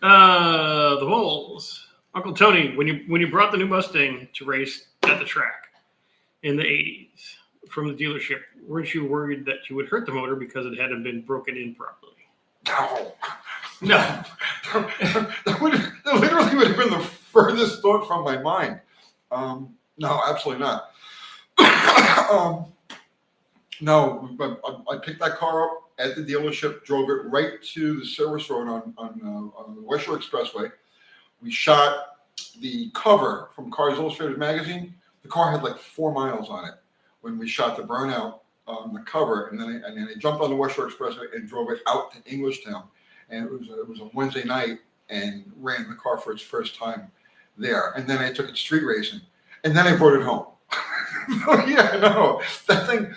The Bulls. Uncle Tony, when you brought the new Mustang to race at the track in the 80s from the dealership, weren't you worried that you would hurt the motor because it hadn't been broken in properly? No. That literally would have been the furthest thought from my mind. No, absolutely not. No, I picked that car up at the dealership, drove it right to the service road on the West Shore Expressway. We shot the cover from Cars Illustrated magazine. The car had like 4 miles on it when we shot the burnout on the cover, and then I jumped on the West Shore Expressway and drove it out to Englishtown. And it was a Wednesday night, and ran the car for its first time there. And then I took it street racing, and then I brought it home. Yeah, no, that thing.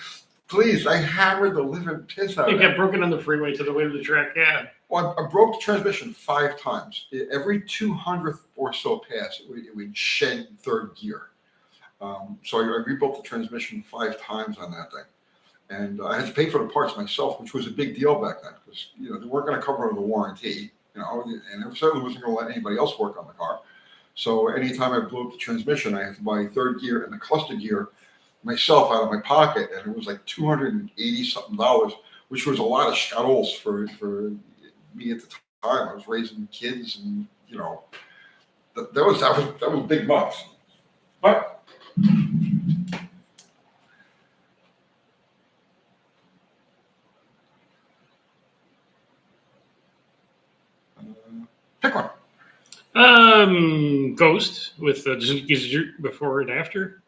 Please, I hammered the living piss out of it. It got broken on the freeway to the way to the track. Yeah. Well, I broke the transmission 5 times. Every 200th or so pass, it would shed third gear. So I rebuilt the transmission 5 times on that thing. And I had to pay for the parts myself, which was a big deal back then because they weren't going to cover the warranty, and it certainly wasn't going to let anybody else work on the car. So anytime I blew up the transmission, I had to buy third gear and the cluster gear myself out of my pocket, and it was like $280 something, which was a lot of scuttles for me at the time. I was raising kids, and that was big bucks. But pick one. Ghost with before and after.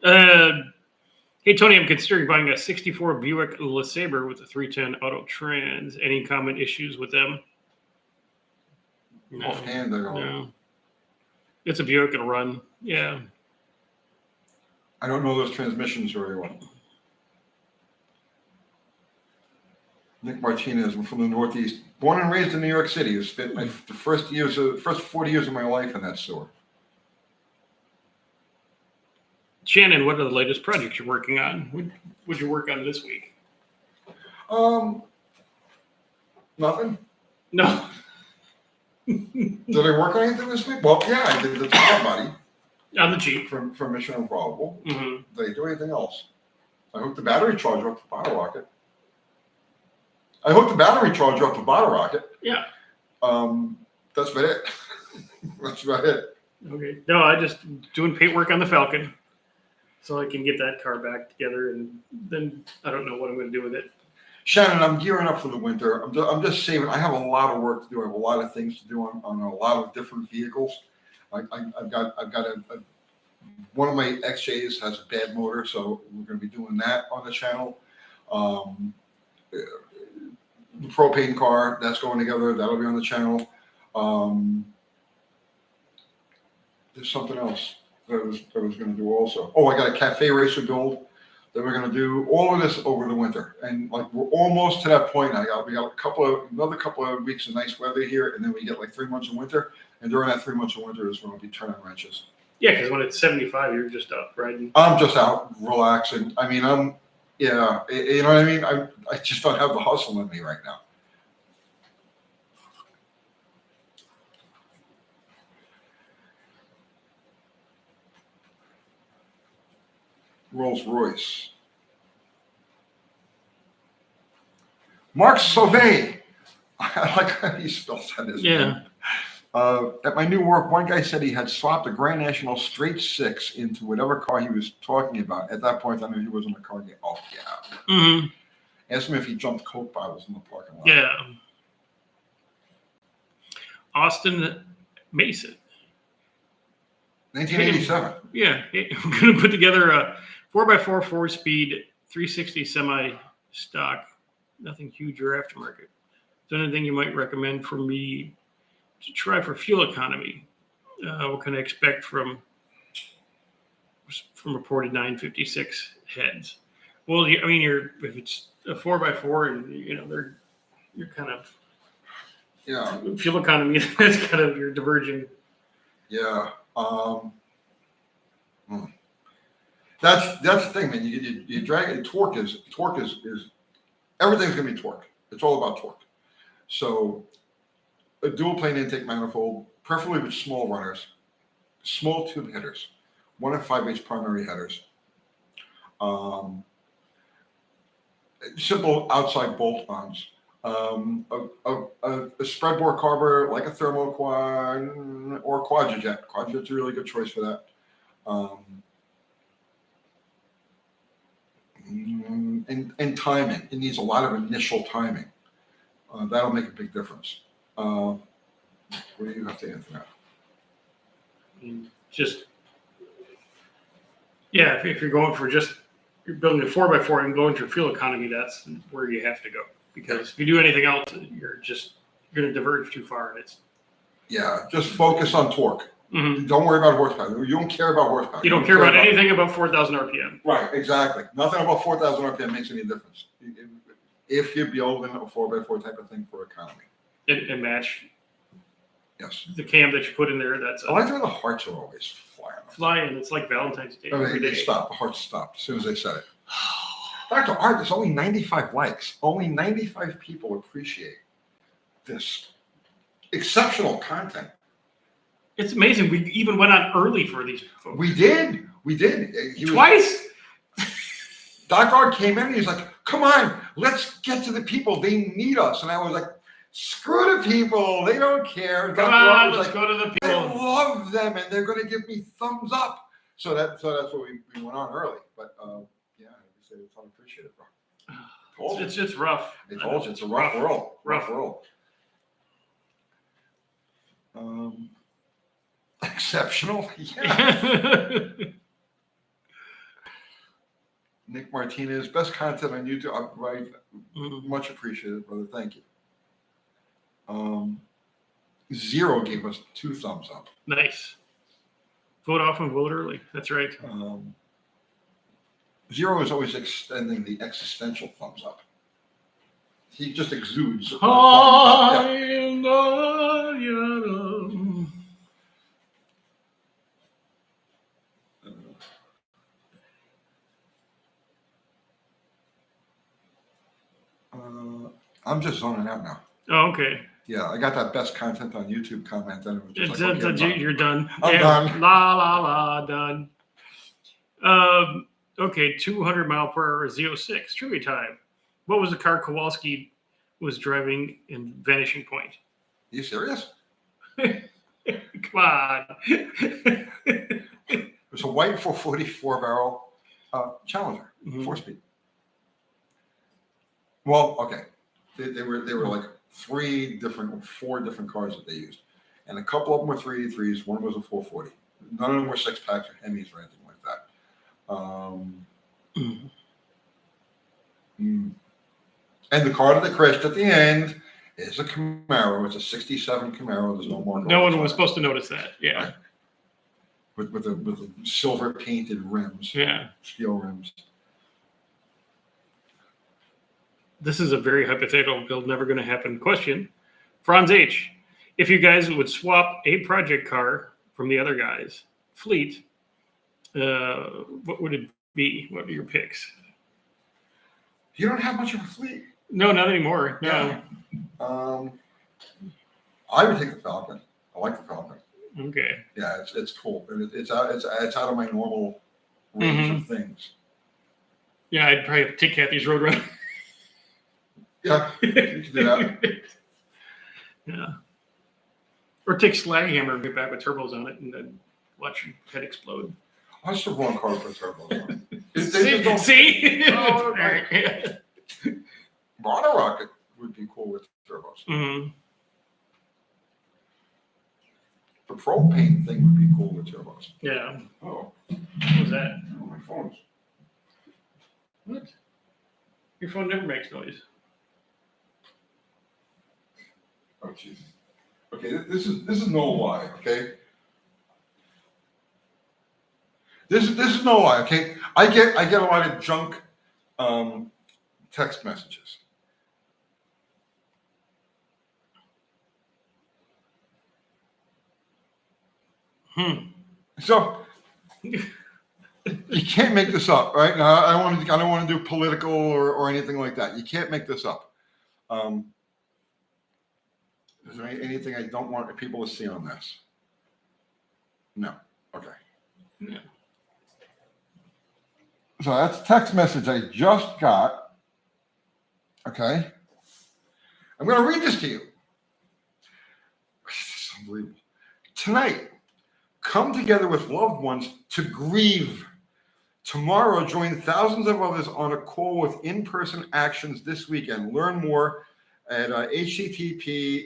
Hey Tony, I'm considering buying a '64 Buick LeSabre with a 310 auto trans. Any common issues with them? No. Offhand, No. It's a Buick. It'll run. Yeah. I don't know those transmissions very well. Nick Martinez, I'm from the Northeast. Born and raised in New York City. I spent the first 40 years of my life in that store. Shannon, what are the latest projects you're working on? What would you work on this week? Nothing. No. Did I work on anything this week? Well, yeah, I did the top body On the Jeep. from Mission Improbable. Mm-hmm. Did I do anything else? I hooked the battery charger up to the power rocket. I hooked the battery charger up to bottle rocket. Yeah. That's about it. That's about it. Okay. No, I just doing paintwork on the Falcon, so I can get that car back together, and then I don't know what I'm going to do with it. Shannon, I'm gearing up for the winter. I'm just saving. I have a lot of work to do. I have a lot of things to do on a lot of different vehicles. I've got one of my XJs has a bad motor, so we're going to be doing that on the channel. The propane car that's going together, that'll be on the channel. There's something else that I was going to do also. Oh, I got a cafe racer build that we're going to do. All of this over the winter, and like we're almost to that point. We got another couple of weeks of nice weather here, and then we get like 3 months of winter. And during that 3 months of winter is when we'll be turning wrenches. Yeah, because when it's 75, you're just up riding. I'm just out relaxing. I mean, you know what I mean? I just don't have the hustle in me right now. Rolls Royce. Mark Sauvé. I like how he spells that. Yeah. At my new work, one guy said he had swapped a Grand National straight six into whatever car he was talking about. At that point, I knew he was in the car game. Oh, yeah. Mm-hmm. Asked him if he jumped Coke bottles in the parking lot. Yeah. Austin Mason. 1987. Yeah. I'm going to put together a 4x4 4-speed 360 semi stock. Nothing huge or aftermarket. Is there anything you might recommend for me to try for fuel economy? What can I expect from reported 956 heads? Well, I mean, if it's a 4x4 and you're kind of fuel economy. That's kind of your diverging. Yeah. That's the thing, man. You drag it. Torque is everything's gonna be torque. It's all about torque. So a dual plane intake manifold, preferably with small runners, small tube headers, 1 5/8 primary headers, simple outside bolt-ons, a spread bore carburetor like a thermoquad or quadrajet. Quadrajet's a really good choice for that. And timing. It needs a lot of initial timing. That'll make a big difference. What do you have to answer now? Just, yeah, if you're going for you're building a 4x4 and going to fuel economy, that's where you have to go. Because if you do anything else, you're going to diverge too far. And just focus on torque. Mm-hmm. Don't worry about horsepower. You don't care about horsepower. You don't care about anything about 4,000 RPM. Right, exactly. Nothing about 4,000 RPM makes any difference. If you're building a 4x4 type of thing for economy. And match. Yes. The cam that you put in there, that's. I like the way the hearts are always flying. Flying. It's like Valentine's Day. They stopped. The hearts stopped as soon as they said it. Dr. Art, there's only 95 likes. Only 95 people appreciate this exceptional content. It's amazing. We even went on early for these folks. We did. Twice? Dr. Art came in and he's like, come on, let's get to the people. They need us. And I was like, screw the people. They don't care. Come on, let's go to the people. I love them and they're going to give me thumbs up. So that's what we went on early. But it's unappreciated, bro. It's just rough. I told you, it's a rough world. Rough world. Exceptional? Yeah. Nick Martinez, best content on YouTube. Right. Much appreciated, brother. Thank you. Zero gave us 2 thumbs up. Nice. Vote off and vote early. That's right. Zero is always extending the existential thumbs up. He just exudes. Thumbs up. I'm just zoning out now. Oh, okay. Yeah, I got that best content on YouTube comment. Then it was just you're done. I'm done. La la la, done. Okay, 200 mile per hour Z06 trivia time. What was the car Kowalski was driving in Vanishing Point. Are you serious? Come on. It was a white 444 barrel Challenger, Mhm. 4-speed. Well, okay, they were like 4 different cars that they used, and a couple of them were 383s. One was a 440. None of them were 6-packs or Hemis or anything like that. And the car that they crashed at the end is a Camaro. It's a '67 Camaro. There's no mark. No one was supposed to notice that. Yeah. Right. With the silver painted rims, Yeah. steel rims. This is a very hypothetical build, never going to happen question. Franz H. If you guys would swap a project car from the other guy's fleet, what would it be? What are your picks? You don't have much of a fleet. No, not anymore. No. Yeah. I would take the Falcon. I like the Falcon. Okay. Yeah, it's cool. It's out of my normal range of things. Yeah, I'd probably take Kathy's Roadrunner. Yeah, you can do that. Yeah. Or take Slaghammer and get back with turbos on it and then watch your head explode. That's the wrong car for turbos on. See? Oh, right. Rocket would be cool with turbos. Mm-hmm. The propane thing would be cool with turbos. Yeah. Oh, What was that? oh, my phone's. What? Your phone never makes noise. Oh, jeez. Okay, this is no lie. Okay, this is no lie. Okay, I get a lot of junk text messages. So you can't make this up, right? Now, I don't want to do political or anything like that. You can't make this up. Is there anything I don't want people to see on this? No. Okay. Yeah. So that's a text message I just got. Okay. I'm going to read this to you. This is unbelievable. Tonight, come together with loved ones to grieve. Tomorrow, join thousands of others on a call with in-person actions this weekend. Learn more at http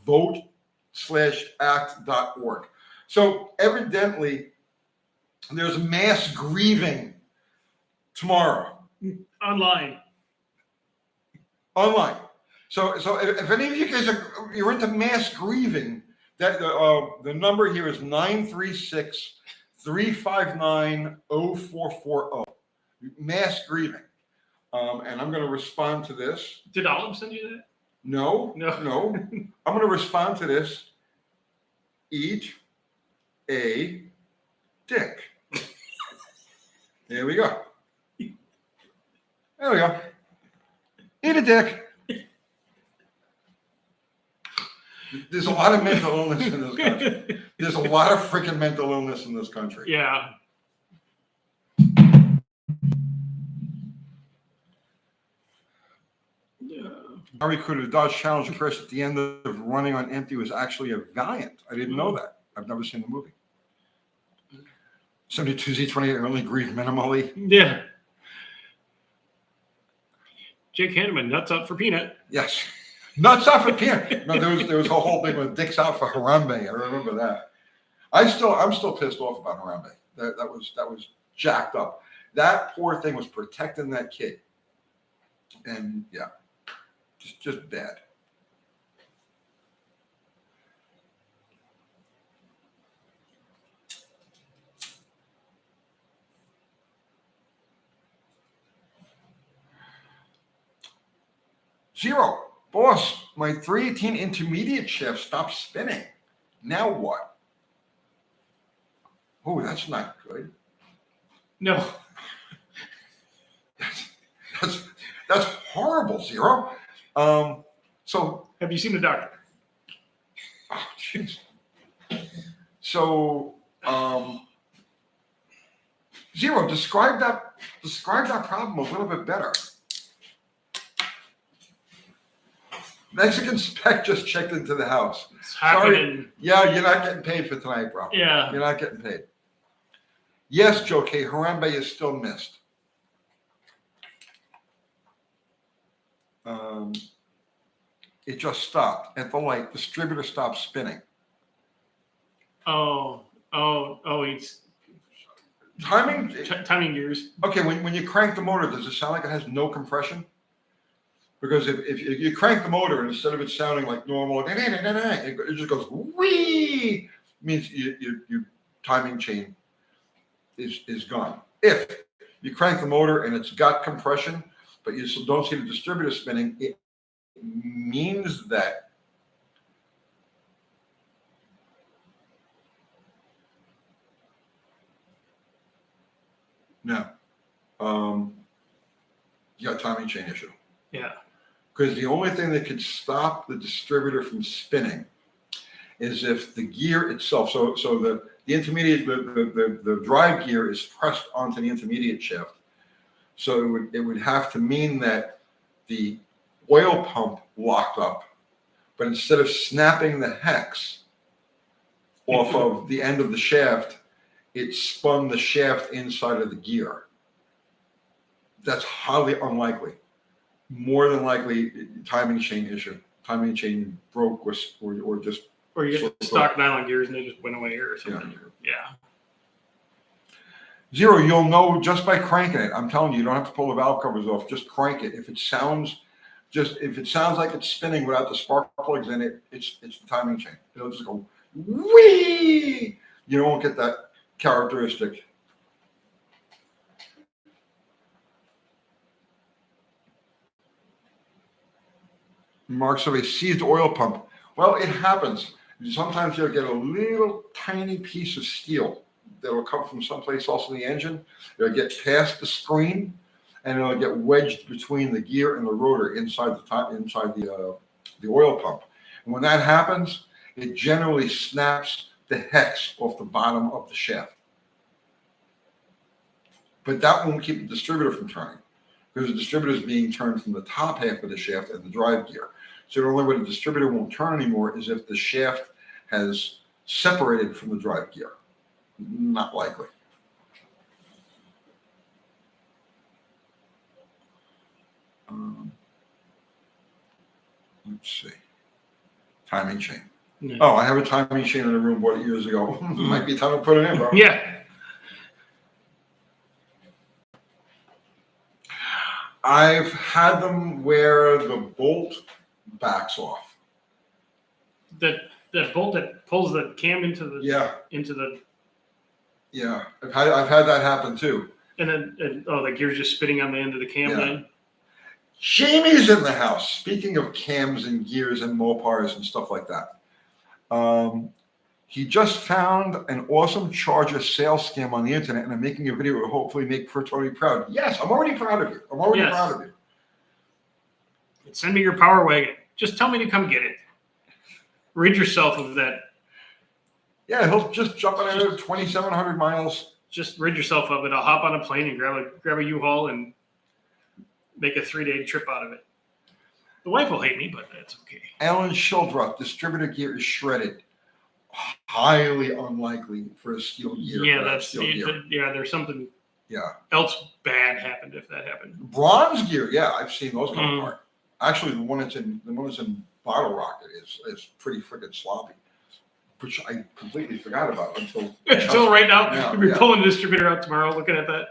vote/act.org. So evidently, there's mass grieving tomorrow. Online. So if any of you guys you're into mass grieving, that the number here is 936-359-0440. Mass grieving. And I'm going to respond to this. Did Olive send you that? No. I'm going to respond to this. Eat a dick. There we go. Eat a dick. There's a lot of mental illness in this country. There's a lot of freaking mental illness in this country. Yeah. Harry Cruiser Dodge Challenger Chris at the end of running on empty was actually a Valiant. I didn't know that. I've never seen the movie. 72Z28 only grieved minimally. Yeah. Jake Hanneman, nuts out for Peanut. Yes. Nuts out for Peanut. No, there was a whole big one, dicks out for Harambe. I remember that. I'm still pissed off about Harambe. That was jacked up. That poor thing was protecting that kid. And yeah. Just bad. Zero. Boss, my 318 intermediate shaft stopped spinning. Now what? Oh, that's not good. No. That's horrible, Zero. So have you seen the doctor? Oh, jeez. So, Zero, describe that problem a little bit better. Mexican spec just checked into the house. It's Sorry. happening. Yeah, you're not getting paid for tonight, bro. Yeah. You're not getting paid. Yes, Joe K. Harambe is still missed. It just stopped at the light. Distributor stopped spinning. Oh, it's timing gears. Okay, when you crank the motor, does it sound like it has no compression? Because if you crank the motor and instead of it sounding like normal, it just goes wee, means your timing chain is gone. If you crank the motor and it's got compression, but you don't see the distributor spinning, it means that no, you got a timing chain issue. Yeah. Because the only thing that could stop the distributor from spinning is if the gear itself, so the intermediate, the drive gear is pressed onto the intermediate shaft. So it would have to mean that the oil pump locked up, but instead of snapping the hex off of the end of the shaft, it spun the shaft inside of the gear. That's highly unlikely. More than likely, timing chain issue. Timing chain broke or just. Or you get the stock nylon gears and they just went away or something. Yeah. Zero, you'll know just by cranking it. I'm telling you, you don't have to pull the valve covers off. Just crank it. If it sounds like it's spinning without the spark plugs in it, it's the timing chain. It'll just go wee. You won't get that characteristic. Marks of a seized oil pump. Well, it happens. Sometimes you'll get a little tiny piece of steel that will come from someplace else in the engine. It'll get past the screen, and it'll get wedged between the gear and the rotor inside the oil pump. And when that happens, it generally snaps the hex off the bottom of the shaft. But that won't keep the distributor from turning, because the distributor is being turned from the top half of the shaft and the drive gear. So the only way the distributor won't turn anymore is if the shaft has separated from the drive gear. Not likely. Let's see. Timing chain. Yeah. Oh, I have a timing chain in the room, bought it years ago. Might be time to put it in, bro. Yeah. I've had them where the bolt backs off. The bolt that pulls the cam into the Yeah, I've had that happen too. And then the gear's just spinning on the end of the cam. Then Jamie's in the house. Speaking of cams and gears and Mopars and stuff like that, he just found an awesome Charger sales scam on the internet, and I'm making a video to hopefully make Tony proud. Yes, I'm already proud of you. Proud of you. Send me your Power Wagon. Just tell me to come get it. Rid yourself of that. Yeah, he'll just jump on it at 2,700 miles. Just rid yourself of it. I'll hop on a plane and grab a U-Haul and make a 3-day trip out of it. The wife will hate me, but that's okay. Alan Shildroth, distributor gear is shredded. Highly unlikely for a steel gear. Yeah, there's something else bad happened if that happened. Bronze gear, yeah, I've seen those come apart. Actually, the one that's in Bottle Rocket is pretty freaking sloppy, which I completely forgot about until right now. Yeah, we're pulling the distributor out tomorrow, looking at that.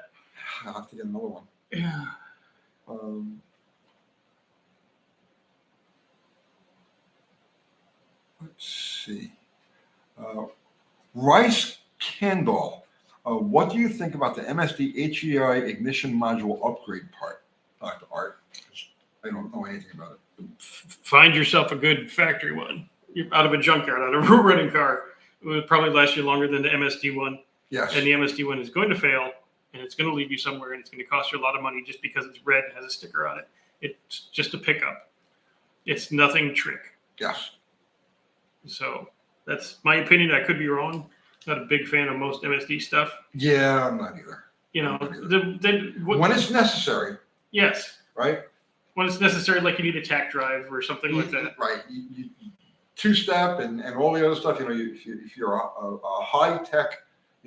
I'll have to get another one. Yeah. Let's see. Rice Kendall, what do you think about the MSD HEI ignition module upgrade part, Dr. Art? I don't know anything about it. Find yourself a good factory one. You're out of a junkyard, out of a running car. It would probably last you longer than the MSD one. Yes. And the MSD one is going to fail, and it's going to leave you somewhere, and it's going to cost you a lot of money just because it's red and has a sticker on it. It's just a pickup. It's nothing trick. Yes. So that's my opinion. I could be wrong. Not a big fan of most MSD stuff. Yeah, I'm not either. You know, when it's necessary. Yes. Right. when it's necessary, like you need a tack drive or something like that. Right. You two-step and all the other stuff. If you're a high-tech,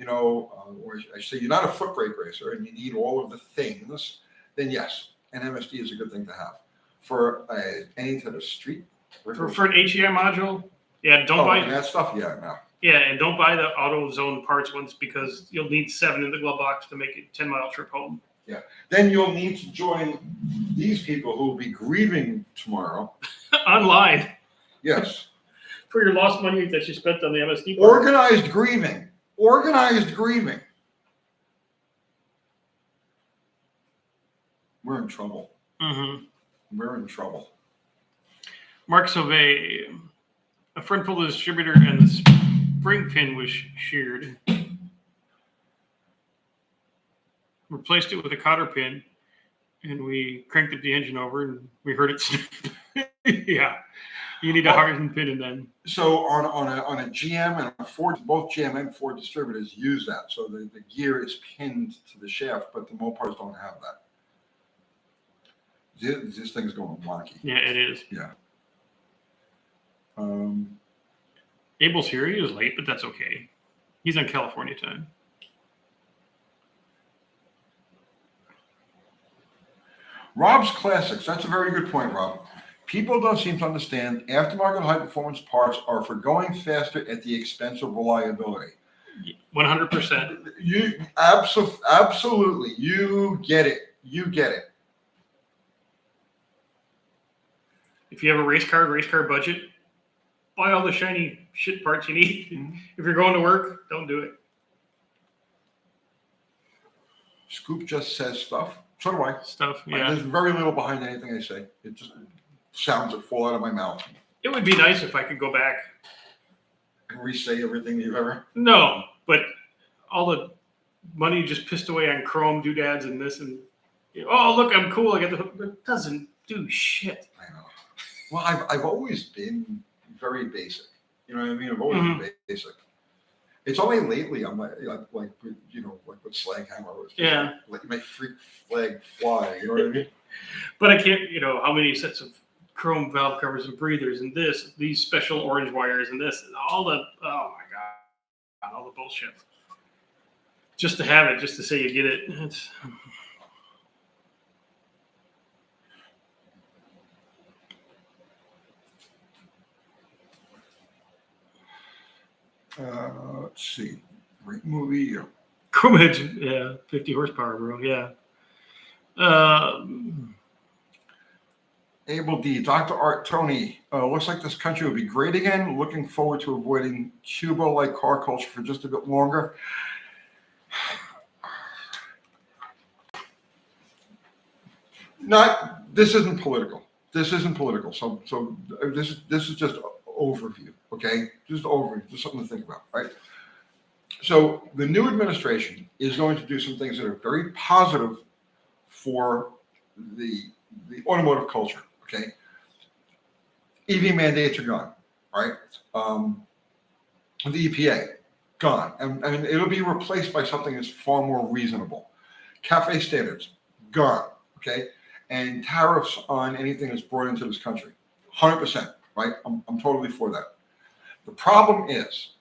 or I say you're not a foot brake racer and you need all of the things, then yes, an MSD is a good thing to have. For any type of street. For an HEI module, yeah, don't buy and that stuff. Yeah, no. Yeah, and don't buy the AutoZone parts ones because you'll need 7 in the glove box to make a 10-mile trip home. Yeah. Then you'll need to join these people who will be grieving tomorrow. Online. Yes. For your lost money that you spent on the MSD. Organized grieving. Organized grieving. We're in trouble. Mm-hmm. We're in trouble. Mark Sauvé, a friend pulled the distributor and the spring pin was sheared. Replaced it with a cotter pin, and we cranked up the engine over, and we heard it snap. Yeah, you need a hardened pin, and then. So on a GM and a Ford, both GM and Ford distributors use that. So the gear is pinned to the shaft, but the Mopars don't have that. This thing's going wonky. Yeah, it is. Yeah. Abel's here. He was late, but that's okay. He's on California time. Rob's Classics. That's a very good point, Rob. People don't seem to understand aftermarket high-performance parts are for going faster at the expense of reliability. 100%. You absolutely. You get it. You get it. If you have a race car budget, buy all the shiny shit parts you need. Mm-hmm. If you're going to work, don't do it. Scoop just says stuff. So do I. Stuff, yeah. There's very little behind anything I say. It just sounds that fall out of my mouth. It would be nice if I could go back and re-say everything you've ever. No, but all the money you just pissed away on chrome doodads and this and oh look, I'm cool. I got the. It doesn't do shit. I know. Well, I've always been very basic. You know what I mean? I've always been basic. It's only lately I'm like with Slaghammer was like my freak flag fly. You know what I mean? But I can't. How many sets of chrome valve covers and breathers and these special orange wires and this and all the oh my god, all the bullshit. Just to have it, just to say you get it. It's. Let's see. Great movie. Chromheads, yeah, 50 horsepower, bro. Yeah. Abel D. Dr. Art Tony. Looks like this country will be great again. Looking forward to avoiding Cuba-like car culture for just a bit longer. This isn't political. This isn't political. So this is just overview. Okay, just overview, just something to think about, right? So the new administration is going to do some things that are very positive for the automotive culture. Okay, EV mandates are gone, right? The EPA gone, and it'll be replaced by something that's far more reasonable. CAFE standards gone, okay, and tariffs on anything that's brought into this country, 100%, right? I'm totally for that. The problem is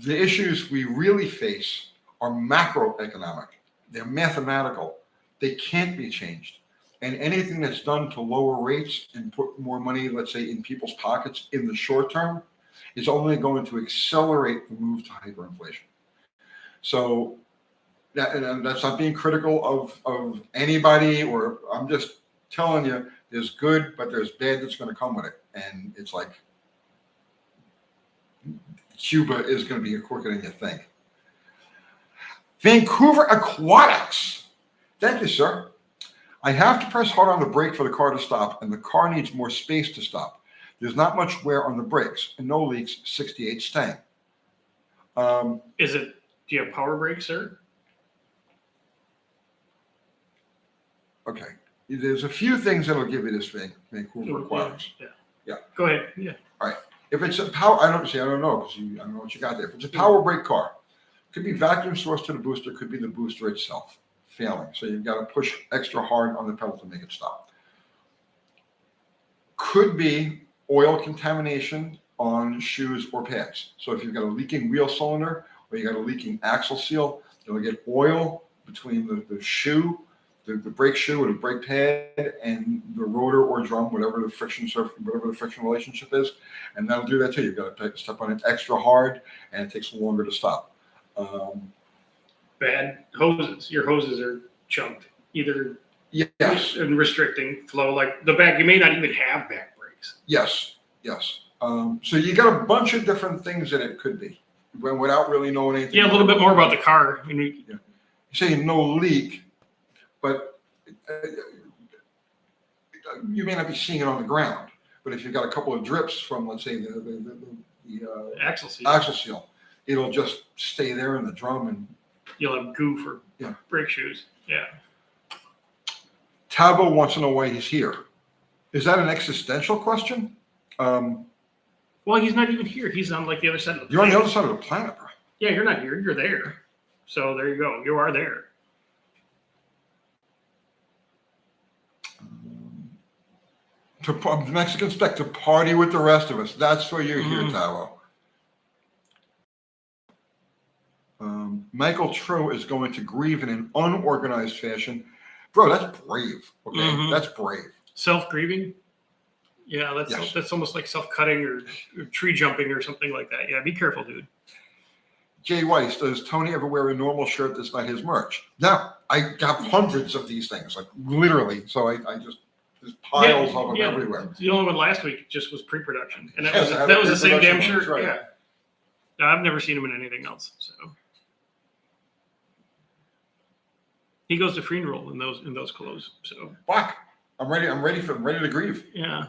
the issues we really face are macroeconomic. They're mathematical. They can't be changed. And anything that's done to lower rates and put more money, let's say, in people's pockets in the short term is only going to accelerate the move to hyperinflation. So that's not being critical of anybody, or I'm just telling you there's good, but there's bad that's going to come with it. And it's like Cuba is going to be quicker than you think. Vancouver Aquatics. Thank you, sir. I have to press hard on the brake for the car to stop, and the car needs more space to stop. There's not much wear on the brakes, and no leaks, 68 staying. Do you have power brakes, sir? Okay. There's a few things that'll give you this Vancouver Aquatics. Yeah. Go ahead. Yeah. All right. If it's a power, I don't know, because I don't know what you got there. If it's a power brake car, it could be vacuum source to the booster, could be the booster itself failing. So you've got to push extra hard on the pedal to make it stop. Could be oil contamination on shoes or pads. So if you've got a leaking wheel cylinder or you got a leaking axle seal, you'll get oil between the shoe, the brake shoe or the brake pad and the rotor or drum, whatever the friction relationship is, and that'll do that too. You've got to step on it extra hard, and it takes longer to stop. Bad hoses. Your hoses are chunked, either Yes. and restricting flow. Like the back, you may not even have back brakes. Yes. So you got a bunch of different things that it could be, without really knowing anything. Yeah, a little bit more about the car. I mean, You're saying no leak, but you may not be seeing it on the ground. But if you've got a couple of drips from, let's say, the axle seal, it'll just stay there in the drum, and you'll have goo for brake shoes. Yeah. Tavo wants to know why he's here. Is that an existential question? Well, he's not even here. He's on like the other side of the planet. You're on the other side of the planet, bro. Yeah, you're not here. You're there. So there you go. You are there. The Mexicans expect to party with the rest of us. That's why you're here, Tavo. Michael True is going to grieve in an unorganized fashion. Bro, that's brave. Okay, that's brave. Self-grieving? Yeah, that's almost like self-cutting or tree jumping or something like that. Yeah, be careful, dude. Jay Weiss, does Tony ever wear a normal shirt that's not his merch? No, I have hundreds of these things, like literally. So I just, there's piles of them everywhere. The only one last week just was pre-production. And that was the same damn shirt. Right. Yeah. No, I've never seen him in anything else. So he goes to funeral in those clothes. So fuck. I'm ready to grieve. Yeah.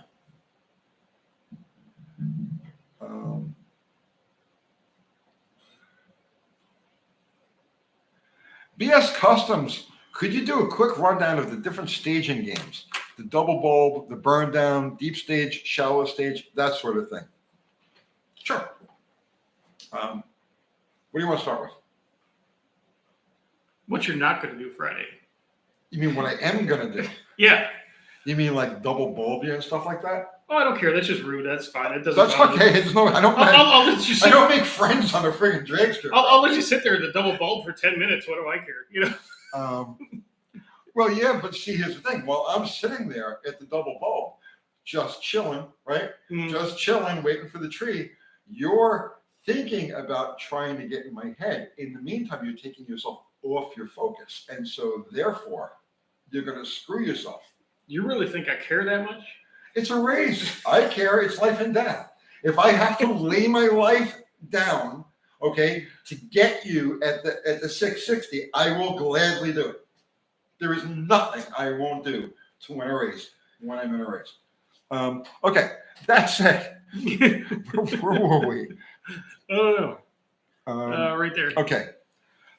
BS Customs, could you do a quick rundown of the different staging games? The double bulb, the burn down, deep stage, shallow stage, that sort of thing. Sure. What do you want to start with? What you're not going to do Friday. You mean what I am going to do? Yeah. You mean like double bulb and stuff like that? Oh, I don't care. That's just rude. That's fine. It doesn't. That's okay. It's no. I don't. I'll let you sit. I don't make friends on a friggin' dragster. I'll let you sit there in the double bulb for 10 minutes. What do I care? You know. Well, yeah, but see, here's the thing. While I'm sitting there at the double bulb, just chilling, right? Just chilling, waiting for the tree. You're thinking about trying to get in my head. In the meantime, you're taking yourself off your focus, and so therefore, you're going to screw yourself. You really think I care that much? It's a race. I care. It's life and death. If I have to lay my life down, okay, to get you at the 660, I will gladly do it. There is nothing I won't do to win a race when I'm in a race. Okay, that's it. Where were we? I don't know. Right there. Okay.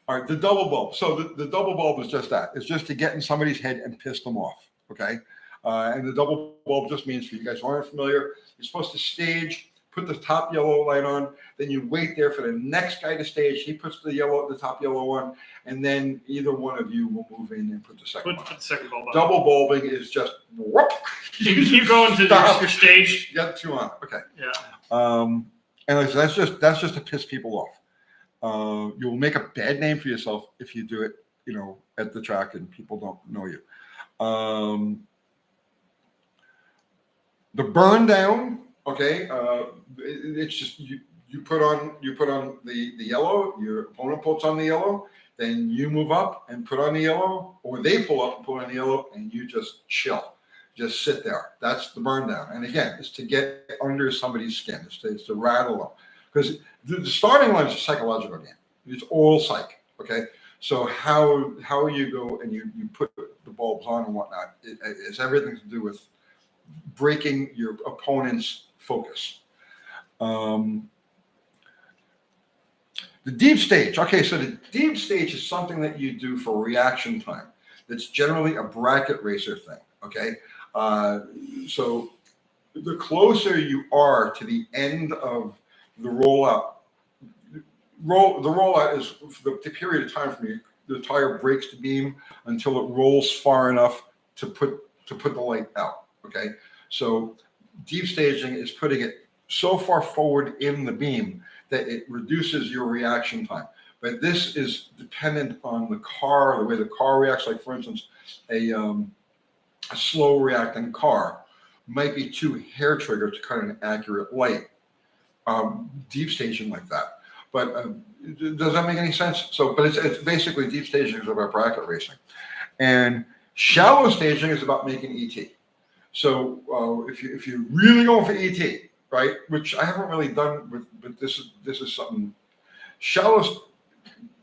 All right, the double bulb. So the double bulb is just that. It's just to get in somebody's head and piss them off, okay? And the double bulb just means, for you guys who aren't familiar, you're supposed to stage, put the top yellow light on, then you wait there for the next guy to stage. He puts the top yellow on, and then either one of you will move in and put the second one on. Put the second bulb on. Double bulbing is just whoop. You go into your stage. You got two on. Okay. Yeah. And that's just to piss people off. You'll make a bad name for yourself if you do it, at the track and people don't know you. The burn down, okay, it's just you put on the yellow, your opponent puts on the yellow, then you move up and put on the yellow, or they pull up and put on the yellow, and you just chill. Just sit there. That's the burn down. And again, it's to get under somebody's skin. It's to rattle them. Because the starting line is a psychological game. It's all psych, okay? So how you go and you put the bulbs on and whatnot, it's everything to do with breaking your opponent's focus. The deep stage. Okay, so the deep stage is something that you do for reaction time. That's generally a bracket racer thing, okay? So the closer you are to the end of the rollout, the rollout is the period of time from the tire breaks the beam until it rolls far enough to put the light out. Okay, so deep staging is putting it so far forward in the beam that it reduces your reaction time. But this is dependent on the car, the way the car reacts. Like for instance, a slow reacting car might be too hair triggered to cut an accurate light. Deep staging like that. But does that make any sense? So, but it's basically deep staging is about bracket racing, and shallow staging is about making ET. So if you're really going for ET, right, which I haven't really done with, but this is something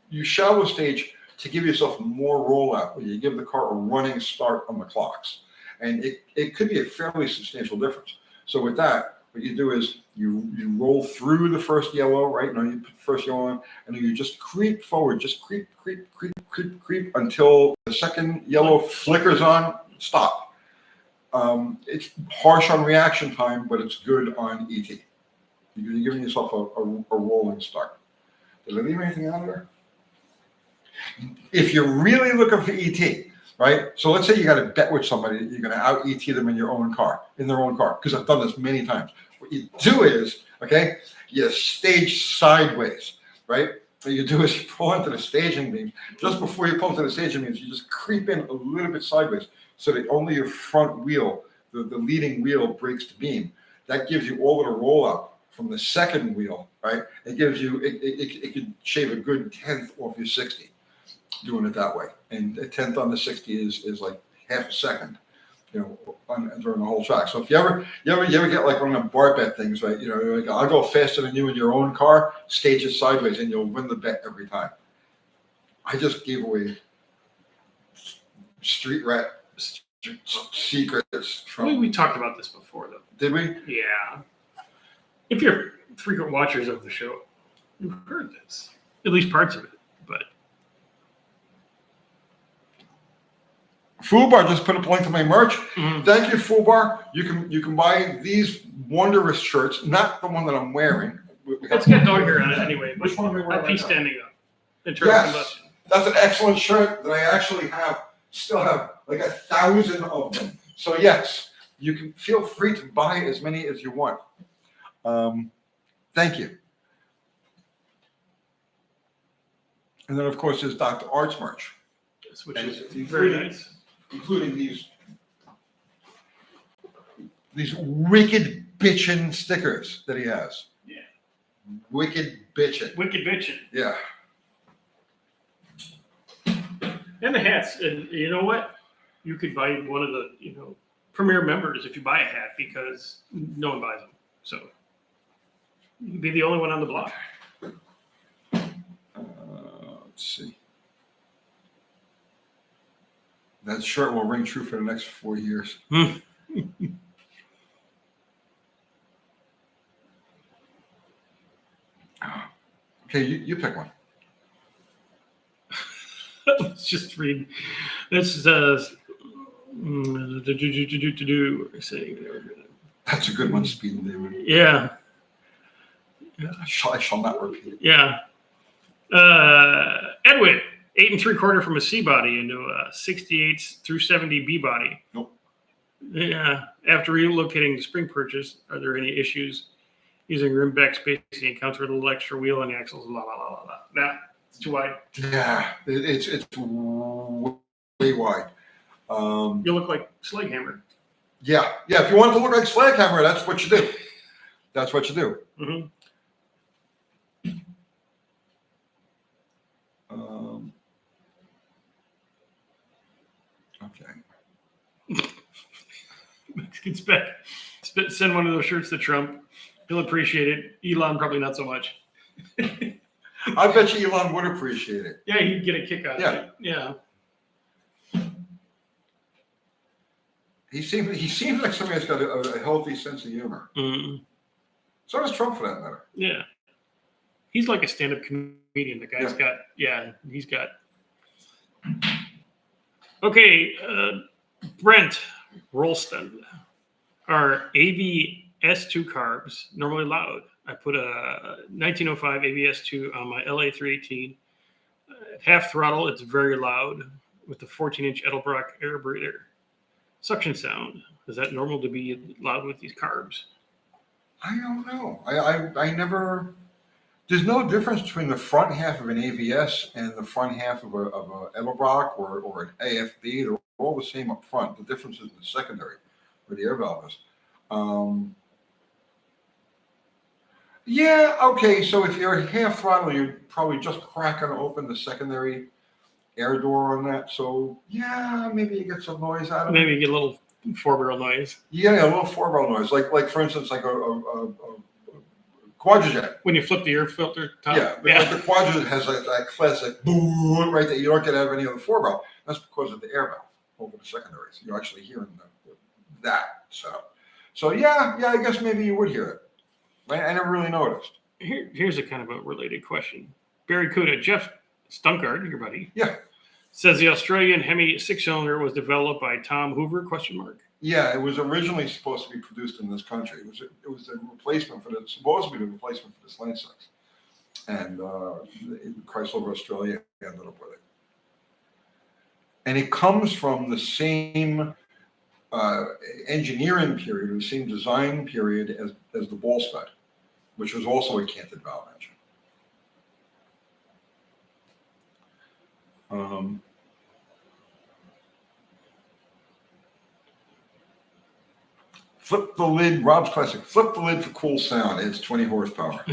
you shallow stage to give yourself more rollout, where you give the car a running start on the clocks, and it could be a fairly substantial difference. So with that, what you do is you roll through the first yellow, right? Now you put the first yellow on, and then you just creep forward, just creep until the second yellow flickers on. Stop. It's harsh on reaction time, but it's good on ET. You're giving yourself a rolling start. Did I leave anything out of there? If you're really looking for ET, right? So let's say you got to bet with somebody that you're going to out ET them in their own car, because I've done this many times. What you do is, okay, you stage sideways, right? What you do is you pull into the staging beam. Just before you pull into the staging beams, you just creep in a little bit sideways so that only your front wheel, the leading wheel, breaks the beam. That gives you all of the rollout from the second wheel, right? It gives you, it could shave a good 1/10 off your 60. Doing it that way, and a 1/10 on the 60 is like half a second, during the whole track. So if you ever get like one of them bar bet things, right? You're like, I'll go faster than you in your own car, stage it sideways, and you'll win the bet every time. I just gave away street rat secrets from. We talked about this before, though. Did we? Yeah. If you're frequent watchers of the show, you've heard this, at least parts of it, but. Foobar just put a link to my merch. Mm-hmm. Thank you, Foobar. You can buy these wondrous shirts, not the one that I'm wearing. It's got dog hair on it anyway. Which one am I wearing? That piece standing up. Yes, that's an excellent shirt that I actually still have like 1,000 of them. So yes, you can feel free to buy as many as you want. Thank you. And then of course there's Dr. Art's merch, which is very nice. Including these wicked bitchin' stickers that he has. Yeah. Wicked bitchin'. Wicked bitchin'. Yeah. And the hats. And you know what? You could buy one of the, premier members if you buy a hat, because no one buys them. So you'd be the only one on the block. Let's see. That shirt will ring true for the next 4 years. Okay, you pick one. Let's just read. This is That's a good one, Speed and David. Yeah. I shall not repeat it. Yeah. Edwin, 8 3/4 from a C body into a 68 through 70 B body. Nope. Yeah. After relocating the spring purchase, are there any issues using rim back spacing accounts for a little extra wheel on the axles? La la la la la. Nah, it's too wide. Yeah, it's way wide. You look like Sledgehammer. Yeah. If you want it to look like Sledgehammer, that's what you do. That's what you do. Mm-hmm. Okay. Mexican spec. Send one of those shirts to Trump. He'll appreciate it. Elon probably not so much. I bet you Elon would appreciate it. Yeah, he'd get a kick out of it. Yeah. He seems like somebody that's got a healthy sense of humor. Mm-hmm. So does Trump, for that matter. Yeah. He's like a stand-up comedian. The guy's he's got. Okay, Brent Rolston. Are ABS2 carbs normally loud? I put a 1905 ABS2 on my LA318. At half throttle, it's very loud with the 14-inch Edelbrock air breather. Suction sound. Is that normal to be loud with these carbs? I don't know. I never. There's no difference between the front half of an AVS and the front half of a Edelbrock or an AFB. They're all the same up front. The difference is in the secondary, where the air valve is. Yeah, okay. So if you're half throttle, you're probably just cracking open the secondary air door on that. So yeah, maybe you get some noise out of it. Maybe you get a little 4-barrel noise. Yeah, a little 4-barrel noise, like for instance, like a quadrojet. When you flip the air filter top. Yeah, like the quadrojet has that classic boom right there. You don't get out of any of the 4-barrel. That's because of the air valve over the secondaries. You're actually hearing that. So yeah, I guess maybe you would hear it. I never really noticed. Here's a kind of a related question. Barry Cuda, Jeff Stunkard, your buddy. Yeah. Says the Australian Hemi 6-cylinder was developed by Tom Hoover, ? Yeah, it was originally supposed to be produced in this country. It was a replacement supposed to be the replacement for the Slant Six. And Chrysler of Australia ended up with it. And it comes from the same engineering period, the same design period as the ball stud, which was also a canted valve engine. Flip the lid, Rob's Classic. Flip the lid for cool sound. It's 20 horsepower.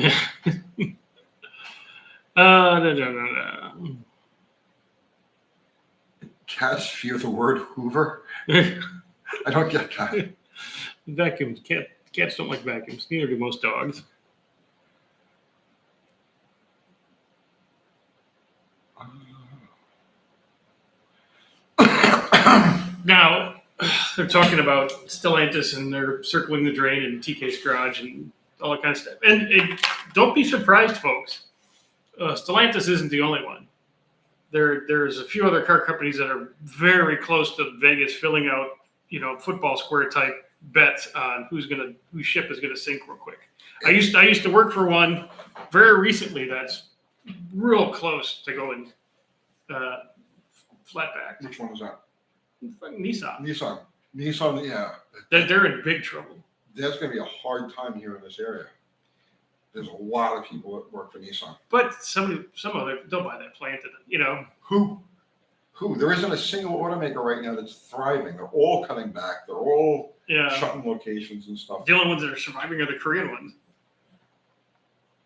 Cats fear the word Hoover. I don't get that. Vacuums. Cats don't like vacuums. Neither do most dogs. Now, they're talking about Stellantis and they're circling the drain in TK's garage and all that kind of stuff. And don't be surprised, folks. Stellantis isn't the only one. There's a few other car companies that are very close to Vegas filling out, football square type bets on whose ship is gonna sink real quick. I used to work for one very recently that's real close to going flat back. Which one was that? Nissan, yeah. They're in big trouble. There's going to be a hard time here in this area. There's a lot of people that work for Nissan. But some other they'll buy that plant. Who? There isn't a single automaker right now that's thriving. They're all cutting back. They're all shutting locations and stuff. The only ones that are surviving are the Korean ones.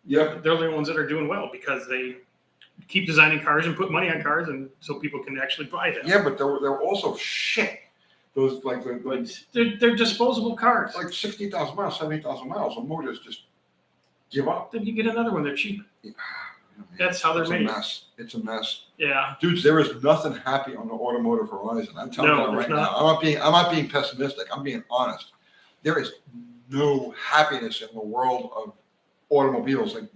Yep. They're the only ones that are doing well because they keep designing cars and put money on cars, and so people can actually buy them. Yeah, but they're also shit. Those they're disposable cars. Like 60,000 miles, 70,000 miles. The motors just give up. Then you get another one. They're cheap. Yeah. That's how they're made. It's a mess. Yeah, dudes, there is nothing happy on the automotive horizon. I'm telling you right now. I'm not being pessimistic. I'm being honest. There is no happiness in the world of automobiles, like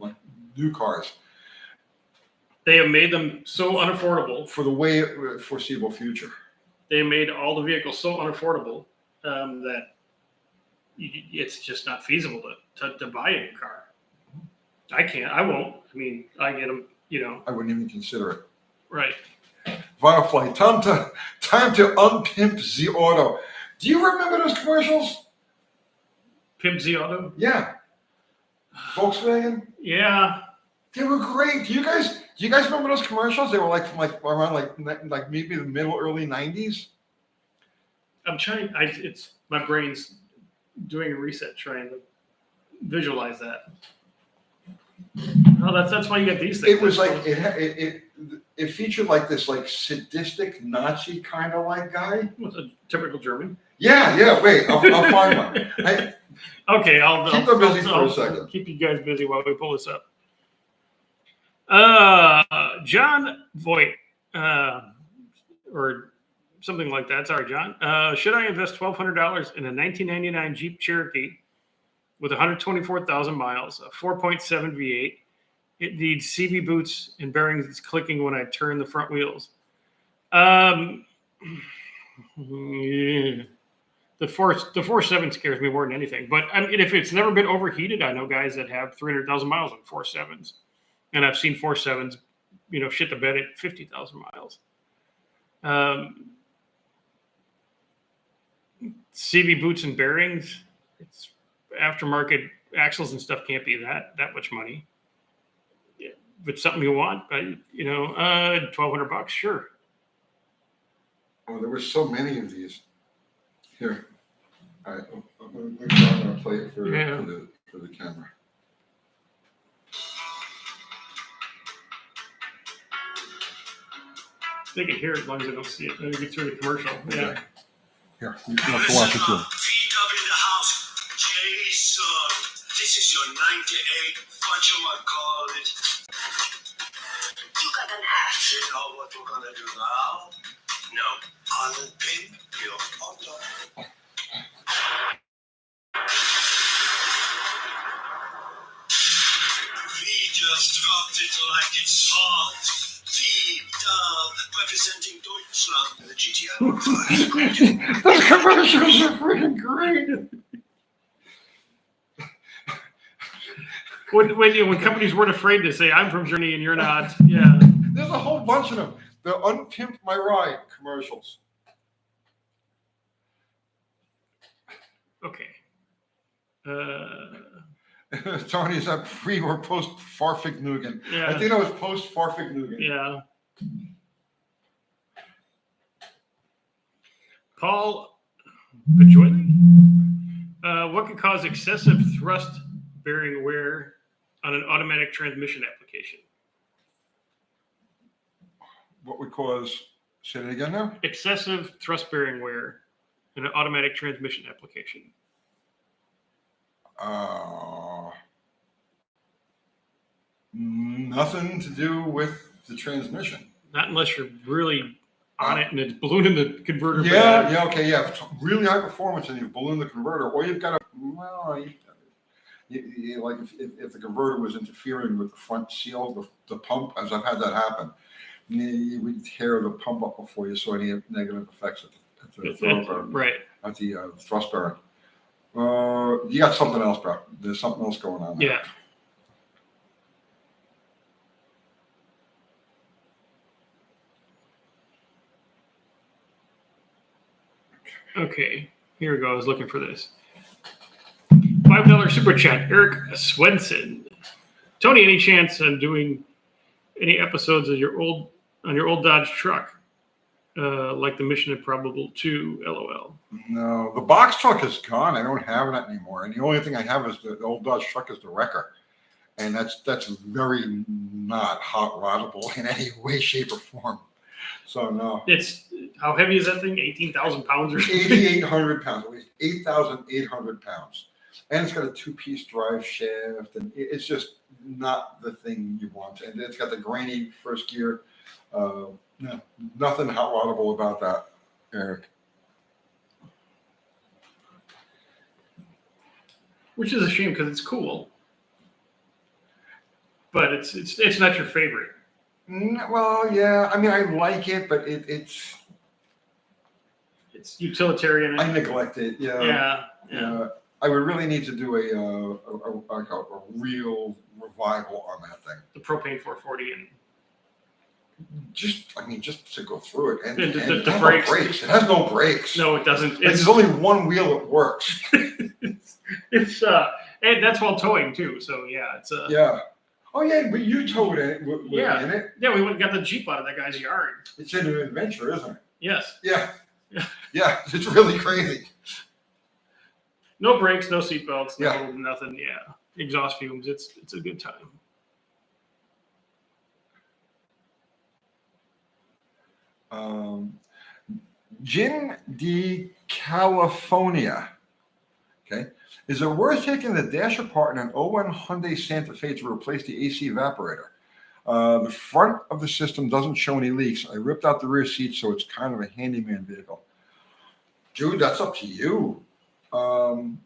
new cars. They have made them so unaffordable for the foreseeable future. They made all the vehicles so unaffordable that it's just not feasible to buy a new car. I can't. I won't. I mean, I get them. I wouldn't even consider it. Right. Firefly, time to unpimp the auto. Do you remember those commercials? Pimp the auto. Yeah. Volkswagen. Yeah. They were great. Do you guys remember those commercials? They were like around like maybe the early 90s. I'm trying. It's my brain's doing a reset, trying to visualize that. Oh, that's why you get these things. It was like it featured like this like sadistic Nazi kind of like guy. What's a typical German? Yeah. Wait, I'll find one. Okay, I'll keep them busy for a second. Keep you guys busy while we pull this up. John Voight, or something like that. Sorry, John. Should I invest $1,200 in a 1999 Jeep Cherokee with 124,000 miles, a 4.7 V8? It needs CV boots and bearings. It's clicking when I turn the front wheels. Yeah. The 4.7 scares me more than anything. But I mean, if it's never been overheated, I know guys that have 300,000 miles on 4.7s. And I've seen 4.7s, shit the bed at 50,000 miles. CV boots and bearings. It's aftermarket axles and stuff can't be that much money. Yeah. If it's something you want, $1,200, sure. Oh, there were so many of these. Here, all right, I'm going to play it for the camera. They can hear it as long as they don't see it. Then it gets through the commercial. Okay. Yeah. Here, you have to watch it too. Feet up in the house. Jason, this is your 98. Whatchamacallit? You got an ass. You know what we're gonna do now? No. I'll pin your auto. We just dropped it like it's hot. Feet up, representing Deutschland. The GTI. Those commercials are freaking great. When companies weren't afraid to say, I'm from Germany and you're not. Yeah. There's a whole bunch of them. The Unpimp My Ride commercials. Okay. Tony, is that pre or post Farfignugan? Yeah. I think that was post Farfignugan. Yeah. Paul Bajoyli? What could cause excessive thrust bearing wear on an automatic transmission application? What would cause, say it again now? Excessive thrust bearing wear in an automatic transmission application. Nothing to do with the transmission. Not unless you're really on it and it's ballooning the converter. Yeah, okay. It's really high performance and you've ballooned the converter, or you've got a, like if the converter was interfering with the front seal, the pump, as I've had that happen, you would tear the pump up before you saw any negative effects at the thrust bearing. You got something else, bro. There's something else going on there. Yeah. Okay, here we go. I was looking for this. $5 super chat, Eric Swenson. Tony, any chance on doing any episodes of your old Dodge truck, like the Mission Improbable 2? LOL. No, the box truck is gone. I don't have that anymore, and the only thing I have is the old Dodge truck is the wrecker, and that's very not hot roddable in any way, shape, or form. So no. It's how heavy is that thing? 18,000 pounds or something? 8,800 pounds. It weighs 8,800 pounds. And it's got a 2-piece drive shaft, and it's just not the thing you want. And it's got the grainy first gear. No, nothing hot roddable about that, Eric. Which is a shame because it's cool, but it's not your favorite. Well, yeah. I mean, I like it, but it's utilitarian. I neglect it. Yeah. Yeah. I would really need to do a real revival on that thing. The propane 440 and just to go through it. And it has the no brakes. brakes. It has no brakes. No, it doesn't. There's only one wheel that works. It's and that's while towing too. So yeah, it's yeah. Oh yeah, but you towed it with in it. Yeah, we went and got the Jeep out of that guy's yard. It's an adventure, isn't it? Yes. Yeah. Yeah, it's really crazy. No brakes, no seatbelts, Yeah. nothing. Yeah, exhaust fumes. It's a good time. Gin de California. Okay. Is it worth taking the dash apart in an 01 Hyundai Santa Fe to replace the AC evaporator? The front of the system doesn't show any leaks. I ripped out the rear seat, so it's kind of a handyman vehicle. Dude, that's up to you. Well,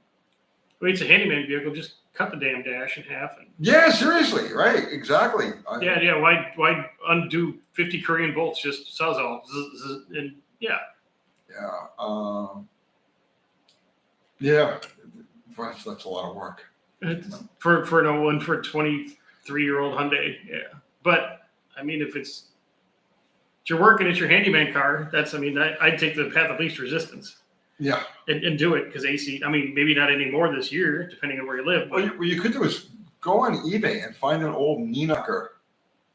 it's a handyman vehicle. Just cut the damn dash in half. Yeah, seriously, right? Exactly. Yeah. Why undo 50 Korean bolts? Just sawzall. And yeah. Yeah. Yeah. That's a lot of work. For an 01 for a 23-year-old Hyundai. Yeah. But I mean, if it's your work and it's your handyman car, I'd take the path of least resistance. Yeah. and do it because AC. I mean, maybe not anymore this year, depending on where you live. But What you could do is go on eBay and find an old Neenacker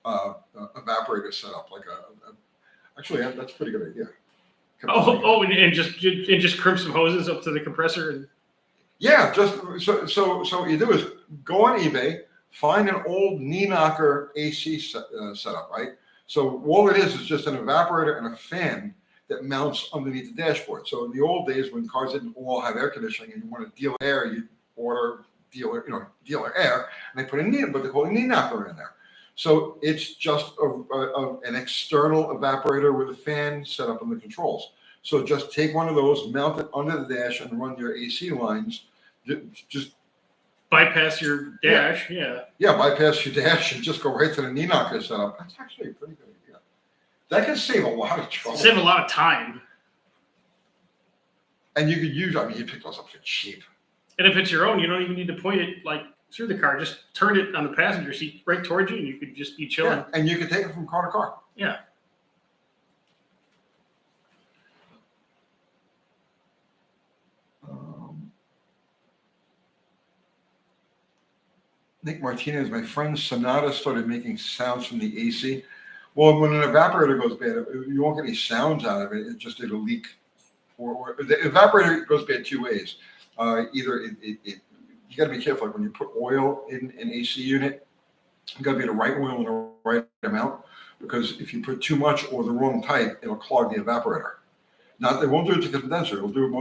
evaporator setup, actually that's a pretty good idea. and just crimp some hoses up to the compressor and. Yeah, just so what you do is go on eBay, find an old Neenacker AC setup, right? So all it is just an evaporator and a fan that mounts underneath the dashboard. So in the old days when cars didn't all have air conditioning and you want to deal air, you order dealer air, and they put what they call a Neenacker in there. So it's just an external evaporator with a fan set up on the controls. So just take one of those, mount it under the dash, and run your AC lines. Just bypass your dash, yeah. Bypass your dash and just go right to the Neenacker setup. That's actually a pretty good idea. That can save a lot of trouble. Save a lot of time. And you could you pick those up for cheap. And if it's your own, you don't even need to point it through the car. Just turn it on the passenger seat right towards you, and you could just be chilling. Yeah, and you can take it from car to car. Yeah. Nick Martinez, my friend Sonata started making sounds from the AC. Well, when an evaporator goes bad, you won't get any sounds out of it. It'll leak. Or the evaporator goes bad two ways. Either you got to be careful. Like when you put oil in an AC unit, you got to be the right oil in the right amount, because if you put too much or the wrong type, it'll clog the evaporator. It won't do it to the condenser. It'll do it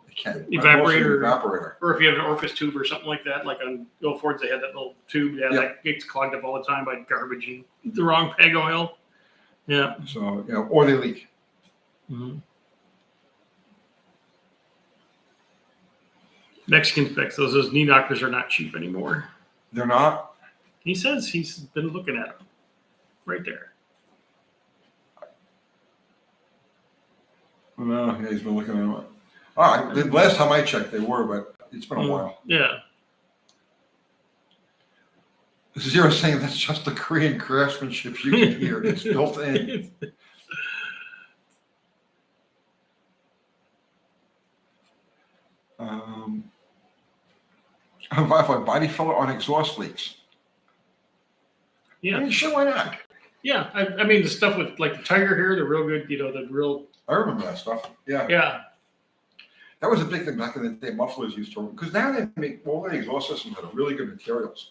it can. Evaporator. Or if you have an orifice tube or something like that, like on old Fords, they had that little tube. Yeah, that gets clogged up all the time by garbage and the wrong peg oil. Yeah. So, or they leak. Mm-hmm. Mexican specs, those Neenackers are not cheap anymore. They're not? He says he's been looking at them. Right there. No, he's been looking at them. All right. The last time I checked, they were, but it's been a while. Yeah. Zero saying that's just the Korean craftsmanship you can hear. It's built in. Body filler on exhaust leaks. Yeah. I mean, sure, why not? Yeah. I mean, the stuff with like the Tiger hair, the real good, the real. I remember that stuff. Yeah. Yeah. That was a big thing back in the day. Mufflers used to, because now they make all the exhaust systems out of really good materials.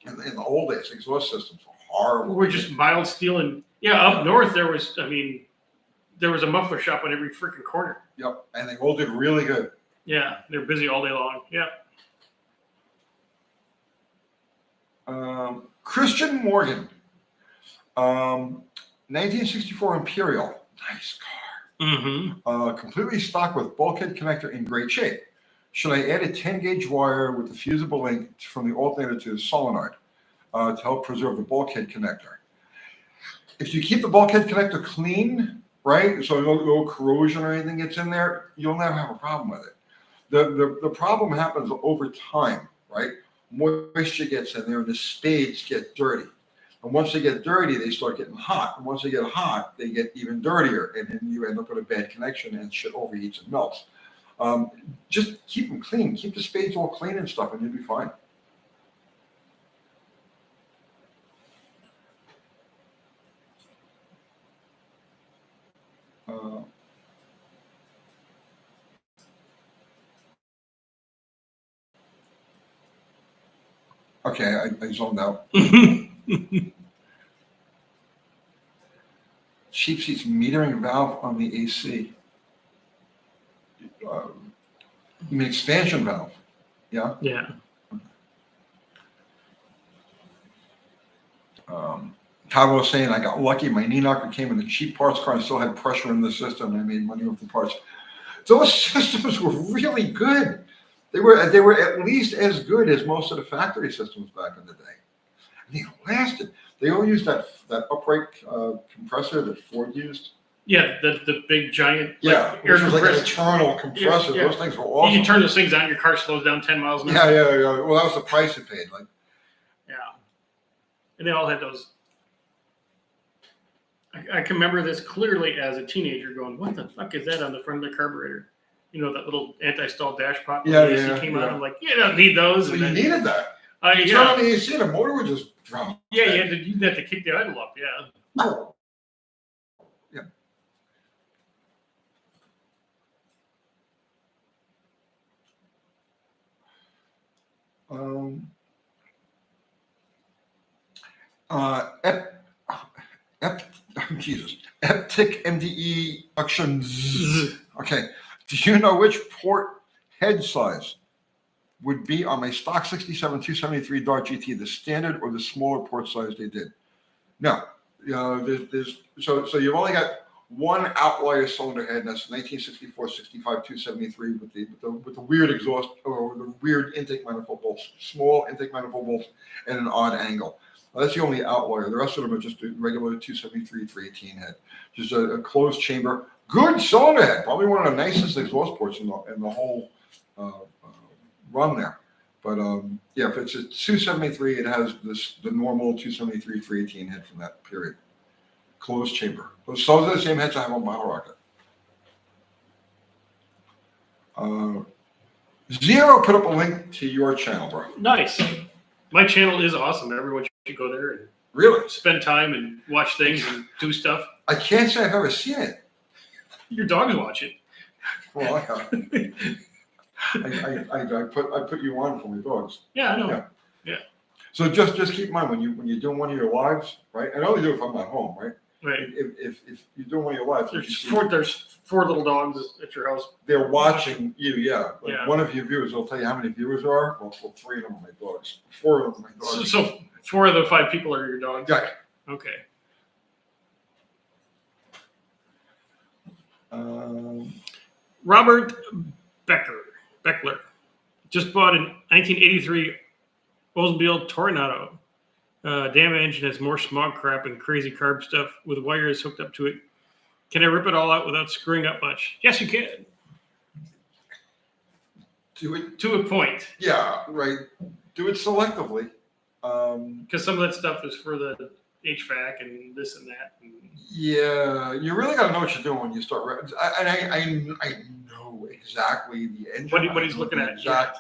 In the old days, exhaust systems were horrible. We're just mild steel, and up north there was a muffler shop on every freaking corner. Yep, and they all did really good. Yeah, they're busy all day long. Yeah. Christian Morgan, 1964 Imperial, nice car. Mm-hmm. Completely stocked with bulkhead connector in great shape. Should I add a 10-gauge wire with the fusible link from the alternator to the solenoid to help preserve the bulkhead connector? If you keep the bulkhead connector clean, right, so no corrosion or anything gets in there, you'll never have a problem with it. The problem happens over time, right? Moisture gets in there and the spades get dirty. And once they get dirty, they start getting hot. And once they get hot, they get even dirtier. And then you end up with a bad connection and shit overheats and melts. Just keep them clean. Keep the spades all clean and stuff, and you'll be fine. Okay, I zoned out. Cheap seats metering valve on the AC. You mean expansion valve? Yeah. Yeah. Tavo was saying, I got lucky. My Neenacker came in the cheap parts car and still had pressure in the system. And I made money off the parts. Those systems were really good. They were at least as good as most of the factory systems back in the day. And they lasted. They all used that upright compressor that Ford used. Yeah, the big giant air compressor. Like an internal compressor. Yeah. Those things were awesome. You can turn those things on, your car slows down 10 miles an hour. Yeah. Well, that was the price it paid. Yeah. And they all had those. I can remember this clearly as a teenager going, what the fuck is that on the front of the carburetor? you know, that little anti-stall dash pot. Yeah, when the AC yeah, came yeah. out. I'm like, yeah, I don't need those. So And you then, needed that. You yeah, turn on the AC, the motor would just drum. yeah, you had to kick the idle up. Yeah. Yeah. Jesus. Eptic MDE Actions. Okay. Do you know which port head size would be on my stock 67 273 Dart GT, the standard or the smaller port size they did? No. So you've only got one outlier cylinder head, and that's 1964 65 273 with the weird exhaust or the weird intake manifold bolts, small intake manifold bolts, and an odd angle. That's the only outlier. The rest of them are just a regular 273 318 head, just a closed chamber, good cylinder head, probably one of the nicest exhaust ports in the whole run there. But yeah, if it's a 273, it has the normal 273 318 head from that period. Closed chamber. Those are the same heads I have on Bottle Rocket. Zero put up a link to your channel, bro. Nice. My channel is awesome. Everyone should go there and Really spend time and watch things and do stuff. I can't say I've ever seen it. Your dogs watch it. Well, I put you on for my dogs. Yeah, I know. Yeah. So just keep in mind when you're doing one of your lives, right? And I only do it if I'm at home, right? Right. If you're doing one of your lives, There's four little dogs at your house. they're watching you, yeah. Like Yeah. one of your viewers will tell you how many viewers there are. Well, 3 of them are my dogs. 4 of them are my dogs. So 4 of the 5 people are your dogs. Yeah. Okay. Robert Beckler just bought a 1983 Oldsmobile Tornado. Damn engine has more smog crap and crazy carb stuff with wires hooked up to it. Can I rip it all out without screwing up much? Yes, you can. Do it. To a point. Yeah, right. Do it selectively. Because some of that stuff is for the HVAC and this and that. And yeah, you really got to know what you're doing when you start. I know exactly the engine. What he's looking at. Exact.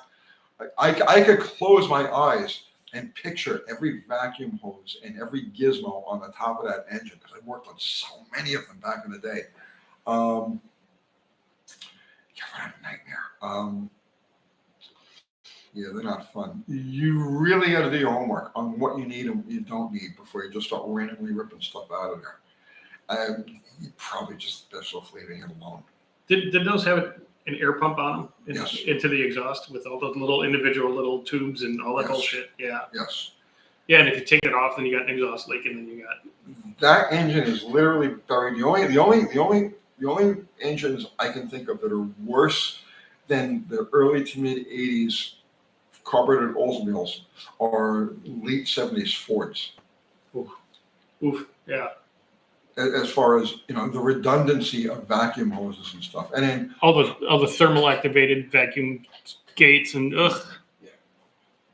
Yeah. I could close my eyes and picture every vacuum hose and every gizmo on the top of that engine because I worked on so many of them back in the day. Yeah, what a nightmare. Yeah, they're not fun. You really got to do your homework on what you need and what you don't need before you just start randomly ripping stuff out of there. You probably just best off leaving it alone. Did those have an air pump on them Yes. into the exhaust with all those little individual little tubes and all that Yes. bullshit? Yeah. Yes. Yeah, and if you take it off, then you got an exhaust leak, and then you got that engine is literally buried. The only engines I can think of that are worse than the early to mid '80s carbureted Oldsmobiles are late '70s Fords. oof, yeah. As far as the redundancy of vacuum hoses and stuff, and then All the thermal activated vacuum gates and ugh.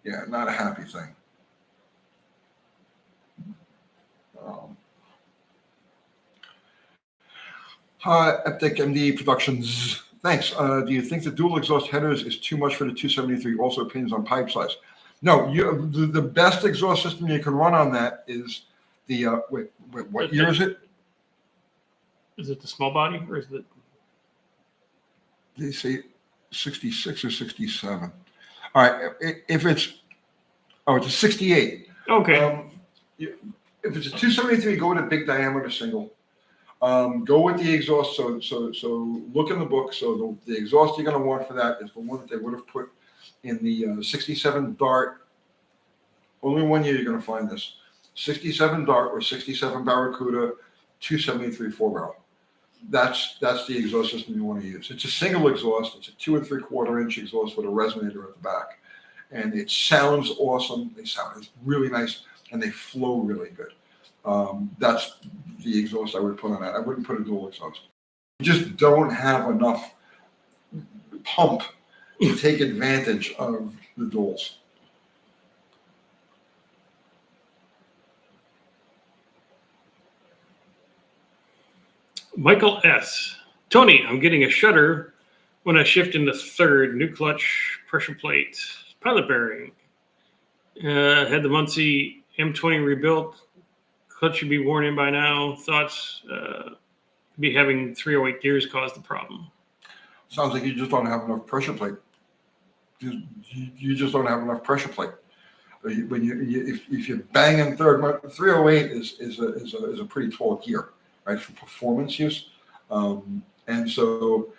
Yeah, not a happy thing. Eptic MD Productions. Thanks. Do you think the dual exhaust headers is too much for the 273? Also, opinions on pipe size. No, the best exhaust system you can run on that is the what year is it? Is it the small body or is it? They say 66 or 67. All right, if it's it's a 68. Okay. If it's a 273, go with a big diameter single. Go with the exhaust. So look in the book. So the exhaust you're going to want for that is the one that they would have put in the 67 Dart. Only one year you're going to find this. 67 Dart or 67 Barracuda 273 4-barrel. That's the exhaust system you want to use. It's a single exhaust. It's a 2 3/4 inch exhaust with a resonator at the back, and it sounds awesome. It's really nice, and they flow really good. That's the exhaust I would put on that. I wouldn't put a dual exhaust. You just don't have enough pump to take advantage of the duals. Michael S. Tony, I'm getting a shutter When I shift into third, new clutch, pressure plate, pilot bearing. Had the Muncie M20 rebuilt. Clutch should be worn in by now. Thoughts? Be having 308 gears caused the problem. Sounds like you just don't have enough pressure plate. You just don't have enough pressure plate. If you're banging third, 308 is a pretty tall gear, right, for performance use. And so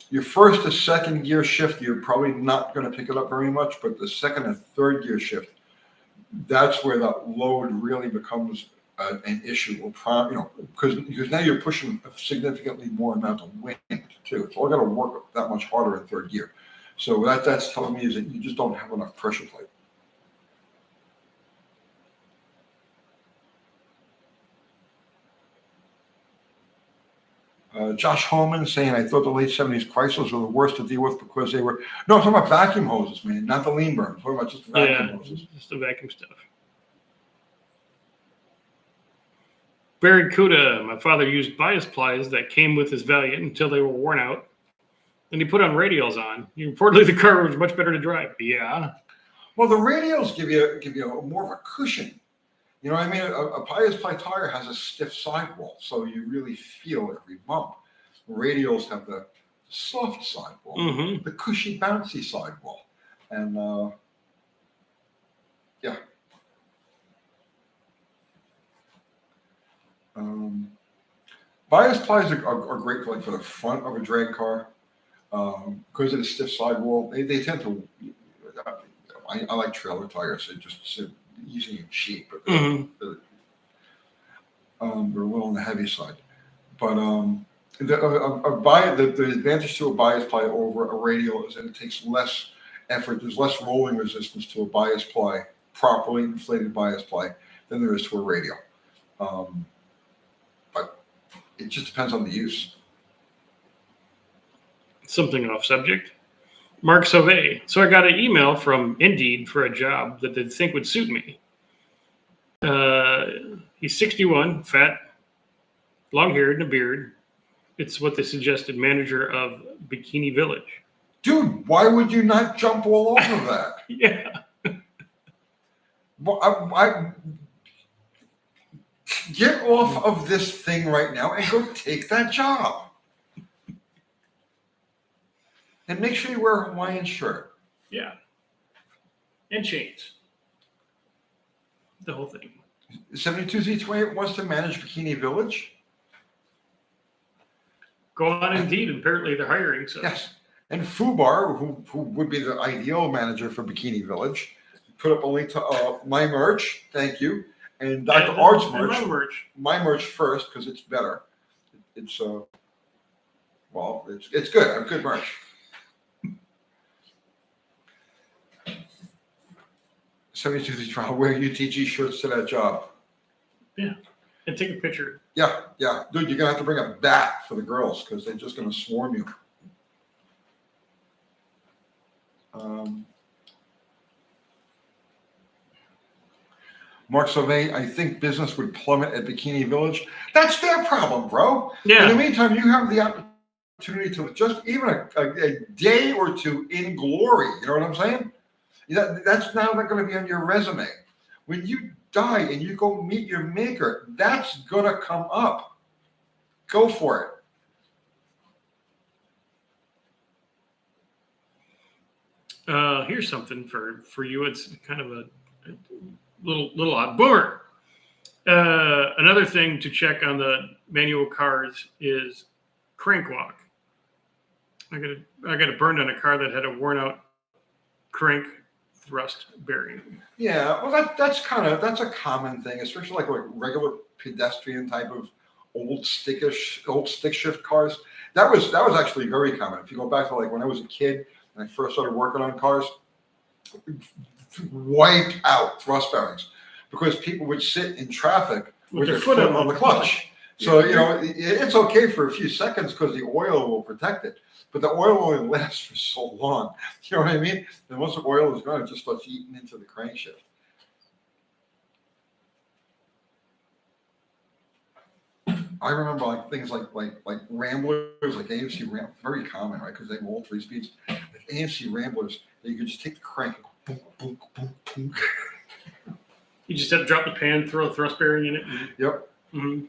your first to second gear shift, you're probably not going to pick it up very much, but the second and third gear shift, that's where that load really becomes an issue, because now you're pushing a significantly more amount of wind too. It's all got to work that much harder in third gear. So that's telling me is that you just don't have enough pressure plate. Josh Holman saying, I thought the late 70s Chryslers were the worst to deal with because they were, no, I'm talking about vacuum hoses, man, not the lean burn. I'm talking about just the vacuum hoses. Just the vacuum stuff. Barry Kuda, my father used bias plies that came with his Valiant until they were worn out. Then he put on radials on. Reportedly, the car was much better to drive. Yeah. Well, the radials give you more of a cushion. You know what I mean? A bias ply tire has a stiff sidewall, so you really feel every bump. Radials have the soft sidewall, the cushy, bouncy sidewall. And yeah. Bias plies are great for, like, for the front of a drag car because of the stiff sidewall. They tend to. I like trailer tires. They just sit easy and cheap, but they're a little on the heavy side. But the advantage to a bias ply over a radial is that it takes less effort. There's less rolling resistance to a bias ply, properly inflated bias ply, than there is to a radial. But it just depends on the use. Something off subject. Mark Sauvé. So I got an email from Indeed for a job that they'd think would suit me. He's 61, fat, long-haired, and a beard. It's what they suggested, manager of Bikini Village. Dude, why would you not jump all over that? Yeah. Well, I get off of this thing right now and go take that job. And make sure you wear a Hawaiian shirt. Yeah. And chains. The whole thing. 72Z28 wants to manage Bikini Village? Go on Indeed. Apparently they're hiring. So. Yes. And Fubar, who would be the ideal manager for Bikini Village, put up a link to my merch. Thank you. And Dr. Art's merch. My merch first because it's better. It's it's good. I have good merch. 72 trial. Wear UTG shirts to that job. Yeah, and take a picture. Yeah, dude, you're gonna have to bring a bat for the girls because they're just gonna swarm you. Mark Sauvé, I think business would plummet at Bikini Village. That's their problem, bro. Yeah. In the meantime, you have the opportunity to just even a day or two in glory. You know what I'm saying? That's now not going to be on your resume. When you die and you go meet your maker, that's going to come up. Go for it. Here's something for you. It's kind of a little odd. Boomer. Another thing to check on the manual cars is crank walk. I got it burned on a car that had a worn out crank thrust bearing. Yeah, well, that's a common thing, especially like regular pedestrian type of old stick shift cars. That was actually very common. If you go back to like when I was a kid and I first started working on cars, wiped out thrust bearings because people would sit in traffic with their foot on the clutch. So it's okay for a few seconds because the oil will protect it. But the oil only lasts for so long. You know what I mean? And once the oil is gone, it just starts eating into the crankshaft. I remember like things like Ramblers, like AMC Ram, very common, right? Because they were all 3 speeds. Like AMC Ramblers, you could just take the crank and go boom, boom, boom, boom. You just have to drop the pan, throw a thrust bearing in it. Yep. Mm-hmm.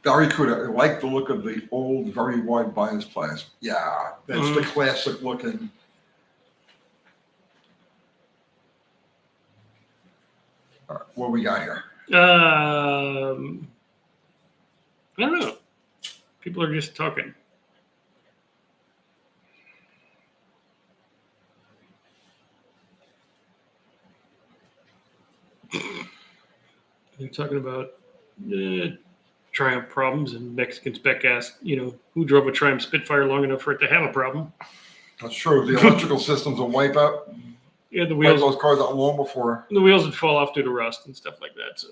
Barracuda, I like the look of the old, very wide bias pliers. Yeah, that's the classic looking. All right, what we got here? I don't know. People are just talking. They're talking about Triumph problems, and Mexican Spec asked, who drove a Triumph Spitfire long enough for it to have a problem? That's true. The electrical systems will wipe out. Yeah, the Wipe wheels. those cars out long before. The wheels would fall off due to rust and stuff like that. So.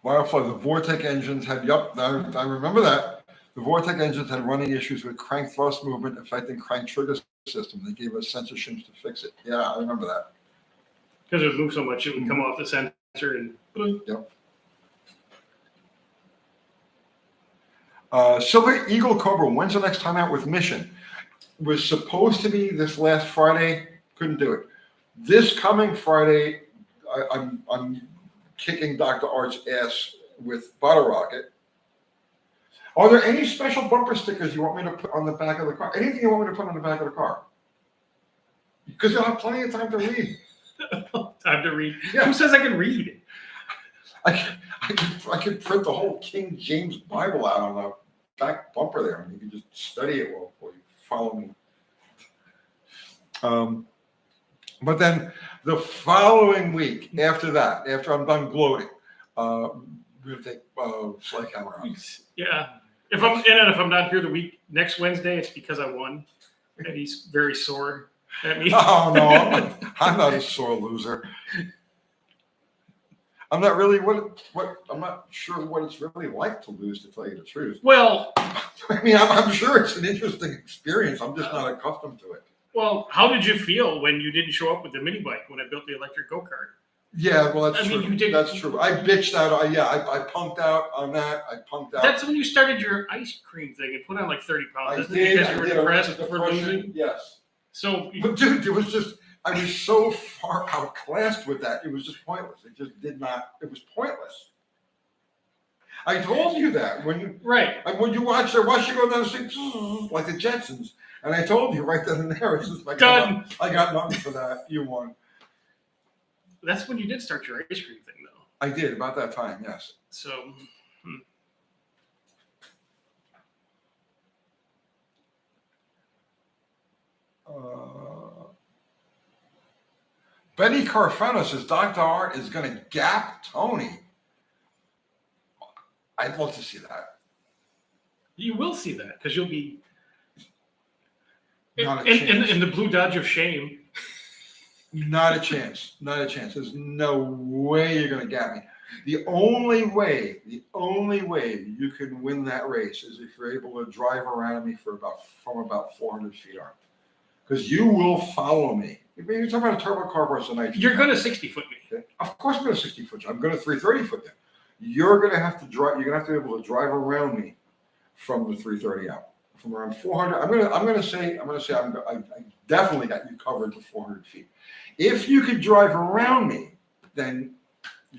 Firefly, the Vortec engines had, I remember that. The Vortec engines had running issues with crank thrust movement affecting crank trigger system. They gave us sensor shims to fix it. Yeah, I remember that. Because it would move so much, it would come off the sensor and. Yep. Silver Eagle Cobra, when's the next time out with Mission? Was supposed to be this last Friday, couldn't do it. This coming Friday, I'm kicking Dr. Art's ass with Bottle Rocket. Are there any special bumper stickers you want me to put on the back of the car? Anything you want me to put on the back of the car? Because you'll have plenty of time to read. Time to read. Yeah. Who says I can read? I could print the whole King James Bible out on the back bumper there, and you can just study it while you follow me. But then the following week after that, after I'm done gloating, we're gonna take Sledgehammer out. Yeah. If I'm not here the week next Wednesday, it's because I won, and he's very sore at me. Oh no, I'm not a sore loser. I'm not really I'm not sure what it's really like to lose, to tell you the truth. Well, I mean, I'm sure it's an interesting experience. I'm just not accustomed to it. Well, how did you feel when you didn't show up with the mini bike when I built the electric go-kart? Yeah, well, that's I true. mean, you did. That's true. I bitched out. I punked out on that. I punked out. That's when you started your ice cream thing and put on like 30 pounds. I Isn't did. it because you were depressed for depression. losing? Yes. So, But dude, it was just, I was so far outclassed with that. It was just pointless. It just did not, it was pointless. I told you that when you, right. When you watch you go down the street like the Jetsons. And I told you right then and there, it's just like, Done. I got nothing for that. You won. That's when you did start your ice cream thing, though. I did, about that time, yes. So, Betty Carfano says Dr. Art is going to gap Tony. I'd love to see that. you will see that because you'll be Not a chance. in the blue Dodge of shame. Not a chance. Not a chance. There's no way you're going to gap me. The only way you can win that race is if you're able to drive around me from about 400 feet on. Because you will follow me. You're talking about a turbo car versus a nitrogen. You're going to 60-foot me. Okay? Of course I'm going to 60-foot you. I'm going to 330-foot you. You're going to have to drive. You're going to have to be able to drive around me from the 330 out. From around 400. I'm going to say I definitely got you covered to 400 feet. If you could drive around me, then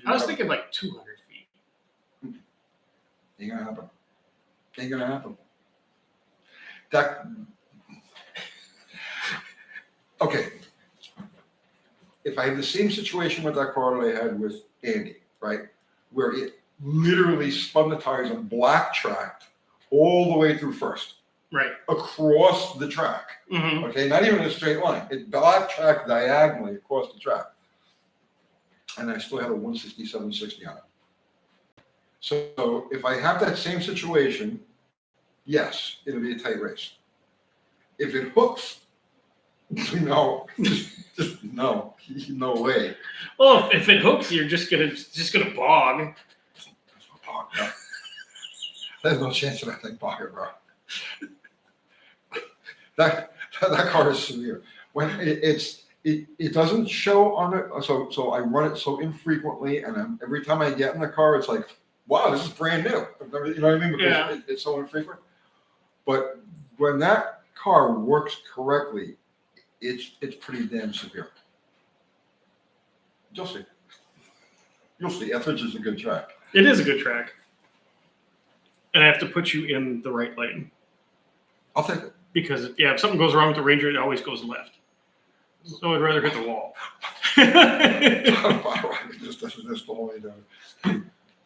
I was thinking like 200 feet. Ain't gonna happen. Ain't gonna happen. That. Okay. If I had the same situation with that car that I had with Andy, right, where it literally spun the tires and black tracked all the way through first, right, across the track. Mm-hmm. Okay, not even in a straight line. It black tracked diagonally across the track, and I still had a 167.60 on it. So if I have that same situation, yes, it'll be a tight race. If it hooks, No, just no way. Well, if it hooks, you're just gonna bog. Oh, no. There's no chance of that thing pocket, bro. That car is severe. When it doesn't show on it, so I run it so infrequently, and every time I get in the car, it's like, wow, this is brand new. You know what I mean? Because Yeah. it's so infrequent. But when that car works correctly, it's pretty damn severe. You'll see. You'll see. Etheridge is a good track. It is a good track, and I have to put you in the right lane I'll take it. because if something goes wrong with the Ranger, it always goes left. So I'd rather hit the wall. Just the whole way down.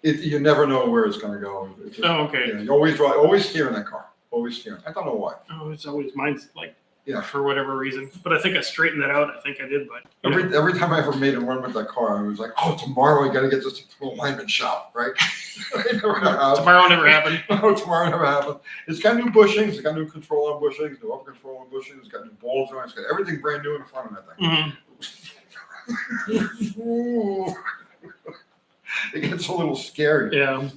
You never know where it's going to go. Just, okay. You always steer in that car. Always steering. I don't know why. Oh, it's always mine's like Yeah. for whatever reason. But I think I straightened that out. I think I did, but Every time I ever made a run with that car, I was like, oh, tomorrow I got to get this to the alignment shop, right? tomorrow never happened. No, tomorrow never happened. It's got new bushings. It's got new control on bushings, new upper control on bushings. It's got new ball joints. It's got everything brand new in the front of that thing. Mm-hmm. Ooh. It gets a little scary. Yeah.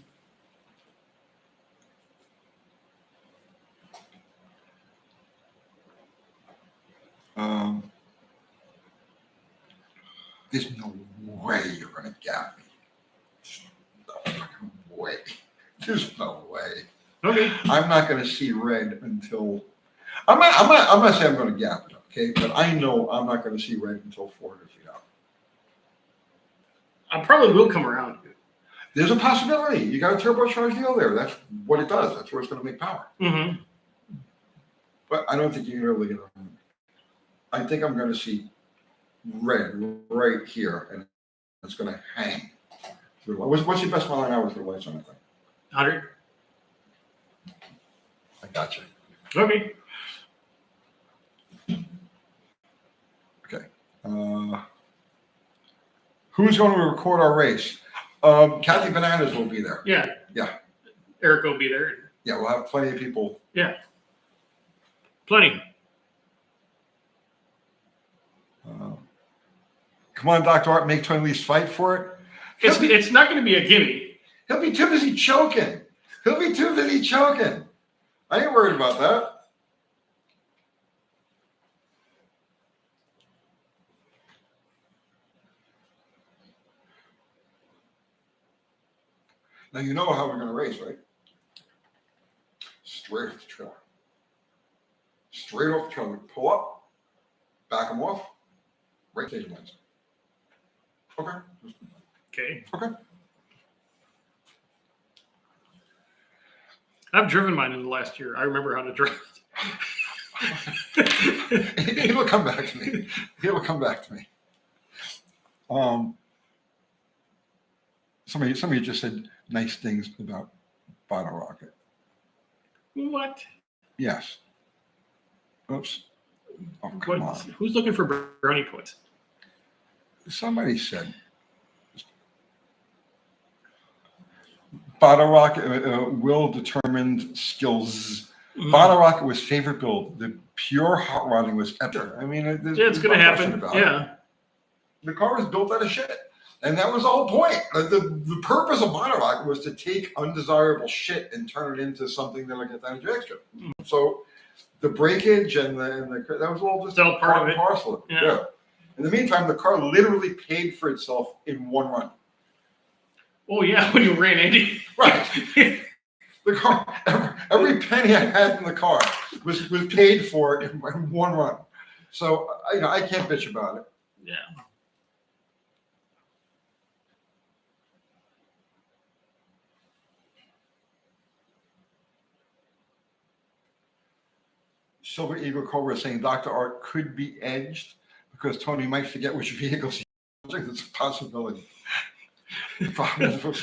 There's no way you're going to gap me. No fucking way. There's no way. Okay. I'm not going to see red until. I'm not saying I'm going to gap it, okay? But I know I'm not going to see red until 400 feet out. I probably will come around. There's a possibility. You got a turbocharged deal there. That's what it does. That's where it's going to make power. Mm-hmm. But I don't think you can really get around. I think I'm going to see red right here, and it's going to hang. What's your best mile an hour for the lights on that thing? 100. I got you. Okay. Okay. Who's going to record our race? Kathy Bananas will be there. Yeah. Yeah. Eric will be there. Yeah, we'll have plenty of people. Yeah. Plenty. Come on, Dr. Art, make Twin Leafs fight for it. It's not going to be a gimme. He'll be too busy choking. I ain't worried about that. Now you know how we're going to race, right? Straight off the trailer. Straight off the trailer. Pull up, back them off, right stage lines. Okay. Okay. Okay. I've driven mine in the last year. I remember how to drive it. It'll come back to me. Somebody just said nice things about Bottle Rocket. What? Yes. Oops. Oh, come on. Who's looking for brownie points? Somebody said Bottle Rocket will determined skills. Mm-hmm. Bottle Rocket was favorite build. The pure hot rodding was epic. I mean, it's going to happen. Yeah. The car was built out of shit. And that was the whole point. The purpose of Bottle Rocket was to take undesirable shit and turn it into something that'll get that extra. Mm-hmm. So the breakage and the that was all just all part of it. Parcel of it. Yeah. In the meantime, the car literally paid for itself in one run. Oh yeah, when you ran 80. Right. The car, every penny I had in the car was paid for in one run. So I can't bitch about it. Yeah. Silver Eagle Cobra is saying Dr. Art could be edged because Tony might forget which vehicles he uses. It's a possibility.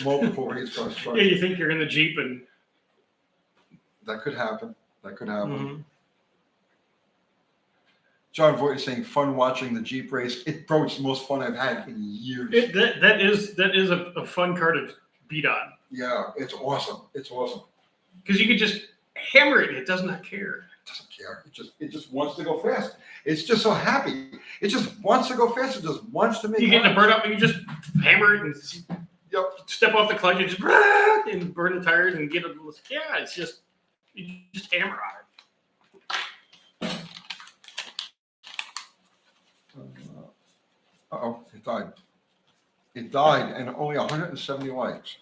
Multiple race cars. Yeah, you think you're in the Jeep and that could happen. Mm-hmm. John Voight is saying fun watching the Jeep race. It's the most fun I've had in years. That is a fun car to beat on. Yeah, it's awesome. Because you could just hammer it and it does not care. doesn't care. It just wants to go fast. It's just so happy. It just wants to go fast. It just wants to make. You get the runs. bird up and you just hammer it and Yep. step off the clutch and just and burn the tires and get it. Yeah, it's just you just hammer on it. Uh-oh, it died. It died and only 170 likes.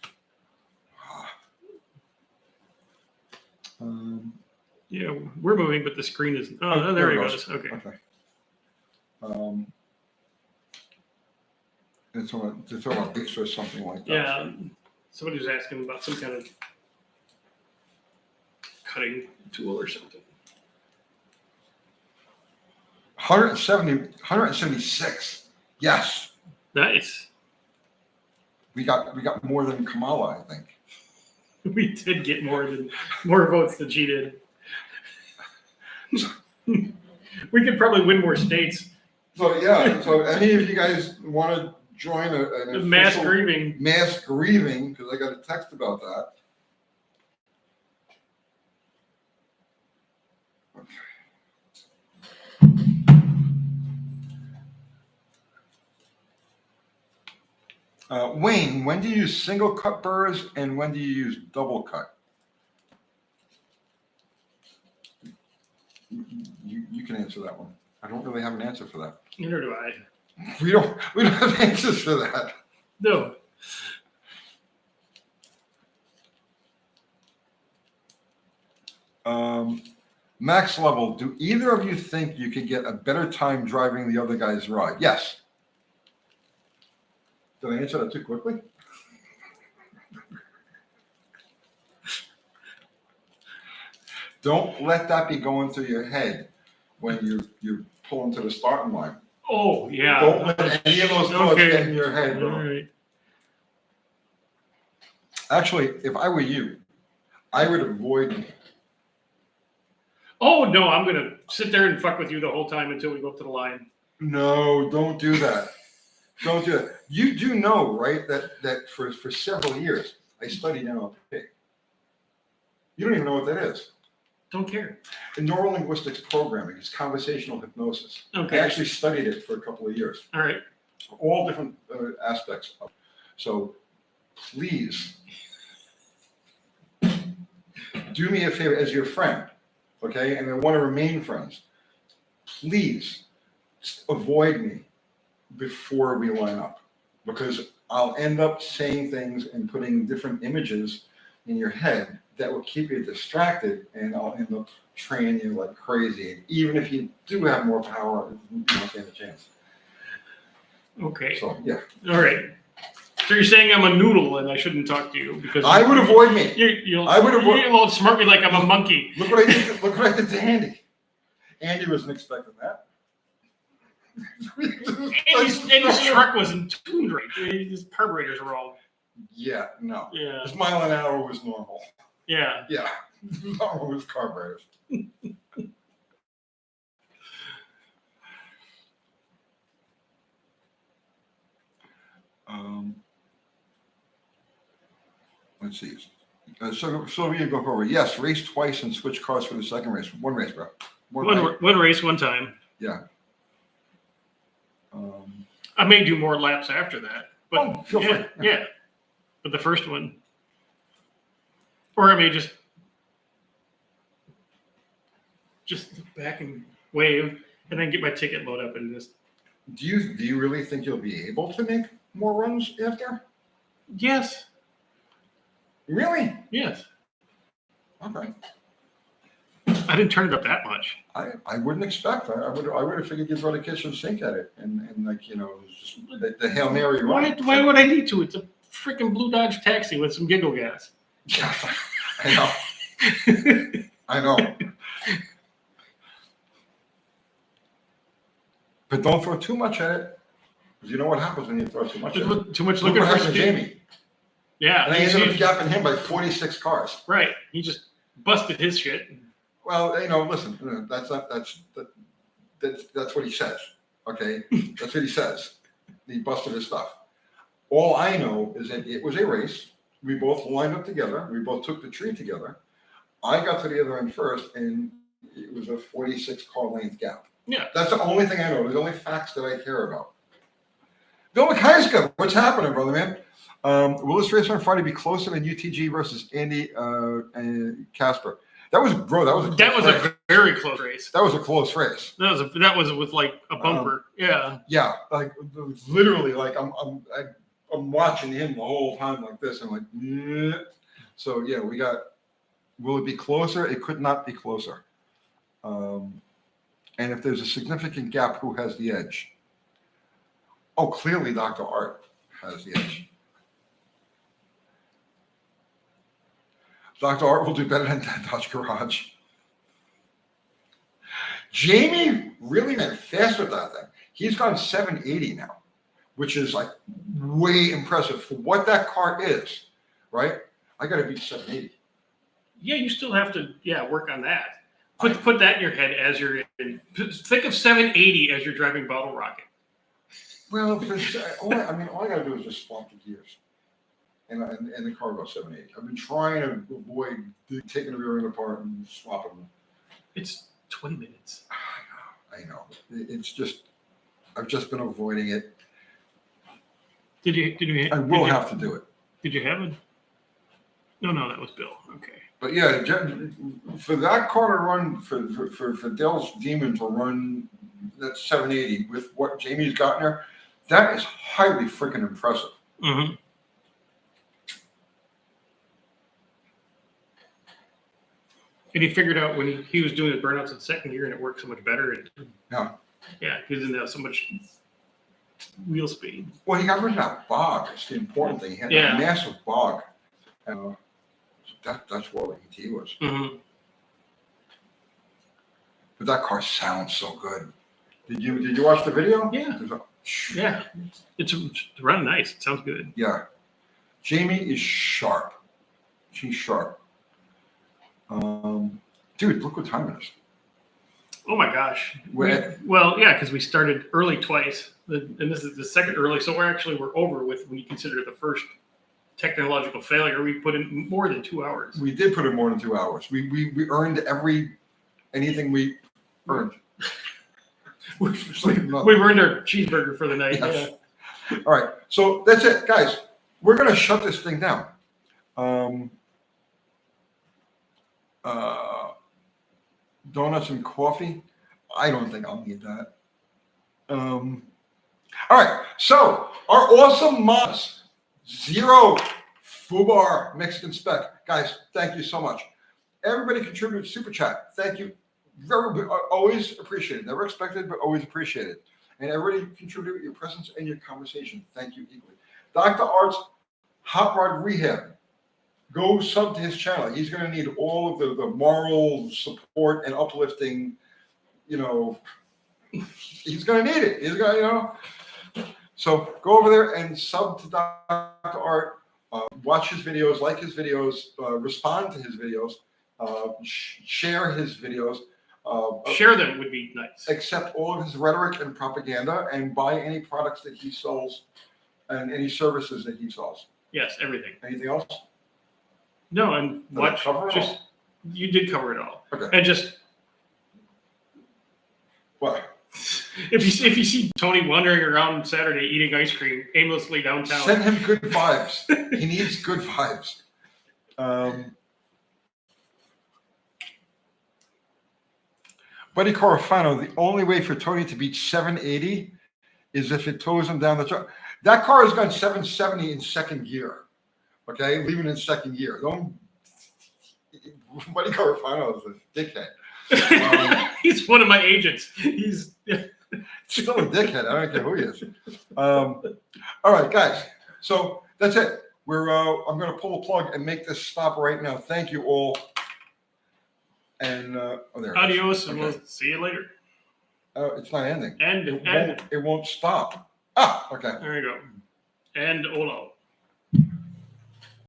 Yeah, we're moving, but the screen is. Oh, there it goes. Okay. It's on a picture or something like that. Yeah, somebody was asking about some kind of cutting tool or something. 176. Yes. Nice. We got more than Kamala, I think. We did get more votes than she did. We could probably win more states. So yeah, so any of you guys want to join an Mass official grieving. mass grieving, because I got a text about that. Wayne, when do you use single cut burrs and when do you use double cut? You can answer that one. I don't really have an answer for that. Neither do I. We don't have answers for that. No. Max level, do either of you think you could get a better time driving the other guy's ride? Yes. Did I answer that too quickly? Don't let that be going through your head when you pull into the starting line. Oh, yeah. Don't let any of those thoughts get in your head, bro. All right. Actually, if I were you, I would avoid. Oh, no, I'm going to sit there and fuck with you the whole time until we go up to the line. No, don't do that. Don't do that. You do know, right, that for several years, I studied NLP. You don't even know what that is. Don't care. In neurolinguistics programming, it's conversational hypnosis. Okay. I actually studied it for a couple of years. All right. All different aspects of it. So please do me a favor as your friend, okay? And I want to remain friends. Please avoid me before we line up, because I'll end up saying things and putting different images in your head that will keep you distracted, and I'll end up training you like crazy. And even if you do have more power, you don't stand a chance. Okay. So yeah, All right. So you're saying I'm a noodle and I shouldn't talk to you because I would avoid me. You'll I would avoid. you'll smart me like I'm a monkey. Look what I did. Look what I did to Andy. Andy wasn't expecting that. Andy's truck wasn't tuned right. His carburetors were all. Yeah, no. Yeah. His mile an hour was normal. Yeah. Yeah, normal was carburetors. Let's see. So Sylvia, go forward. Yes, race twice and switch cars for the second race. One race, bro. One race, one time. Yeah. I may do more laps after that, but feel free. Yeah. But the first one, or I may just look back and wave, and then get my ticket load up and just. Do you really think you'll be able to make more runs after? Yes. Really? Yes. Okay. I didn't turn it up that much. I wouldn't expect. I would have figured you'd run a kitchen sink at it, and like, you know, just the Hail Mary run. Why would I need to? It's a freaking blue Dodge taxi with some giggle gas. Yeah, I know. I know. But don't throw too much at it, because you know what happens when you throw too much at it. Too much Look looking what for happened to speed. Jamie. Yeah. And I ended up gapping him by 46 cars. Right. He just busted his shit. Well, you know, listen, that's what he says. Okay, that's what he says. He busted his stuff. All I know is that it was a race. We both lined up together. We both took the tree together. I got to the other end first, and it was a 46 car length gap. Yeah. That's the only thing I know. There's the only facts that I care about. Bill McKayska, what's happening, brother man? Will this race on Friday be closer than UTG versus Andy and Casper? That was a very close race. That was a close race. That was with like a bumper. Yeah. Yeah, like literally, like I'm watching him the whole time like this. I'm like, yeah. So yeah, we got. Will it be closer? It could not be closer. And if there's a significant gap, who has the edge? Oh, clearly Dr. Art has the edge. Dr. Art will do better than Dodge Garage. Jamie really ran fast with that thing. He's gone 780 now, which is like way impressive for what that car is, right? I got to beat 780. Yeah, you still have to work on that. Put that in your head as you're in. Think of 780 as you're driving Bottle Rocket. Well, all I got to do is just swap the gears. And the car goes 780. I've been trying to avoid taking the rear end apart and swapping them. It's 20 minutes. I know. It's just, I've just been avoiding it. I will have to do it. Did you have it? No, that was Bill. Okay. But yeah, for that car to run, for Dell's Demon to run that 780 with what Jamie's got in there, that is highly freaking impressive. Mm-hmm. And he figured out when he was doing his burnouts in second gear and it worked so much better. Yeah, he didn't have so much wheel speed. Well, he got rid of that bog. It's the important thing. He had that massive bog. That's what ET was. Mm-hmm. But that car sounds so good. Did you watch the video? Yeah. Yeah. It's running nice. It sounds good. Yeah. Jamie is sharp. She's sharp. Dude, look what time it is. Oh my gosh. Because we started early twice, and this is the second early, so we're over with when you consider the first technological failure. We put in more than 2 hours. We did put in more than 2 hours. We earned anything we earned. We've earned our cheeseburger for the night. Yes. Yeah. All right, so that's it, guys. We're gonna shut this thing down. Donuts and coffee. I don't think I'll need that. All right, so our awesome Maz Zero Fubar Mexican Spec. Guys, thank you so much. Everybody contributed super chat. Thank you. Always appreciated. Never expected, but always appreciated. And everybody contributed your presence and your conversation. Thank you equally. Dr. Art's Hot Rod Rehab. Go sub to his channel. He's going to need all of the moral support and uplifting. He's going to need it. He's going to, So go over there and sub to Dr. Art. Watch his videos, like his videos, respond to his videos, share his videos. Share them would be nice. Accept all of his rhetoric and propaganda, and buy any products that he sells and any services that he sells. Yes, everything. Anything else? No, and watch. You did cover it all. Okay. And just what? If you see Tony wandering around Saturday eating ice cream aimlessly downtown, send him good vibes. He needs good vibes. Buddy Corofano, the only way for Tony to beat 780 is if it tows him down the track. That car has gone 770 in second gear. Okay, leaving in second gear. Buddy Corofano is a dickhead. He's one of my agents. He's still a dickhead. I don't care who he is. All right, guys. So that's it. I'm going to pull the plug and make this stop right now. Thank you all. And there. Adios, and okay. We'll see you later. It's not ending. And it won't stop. Ah, okay. There you go. And Olo.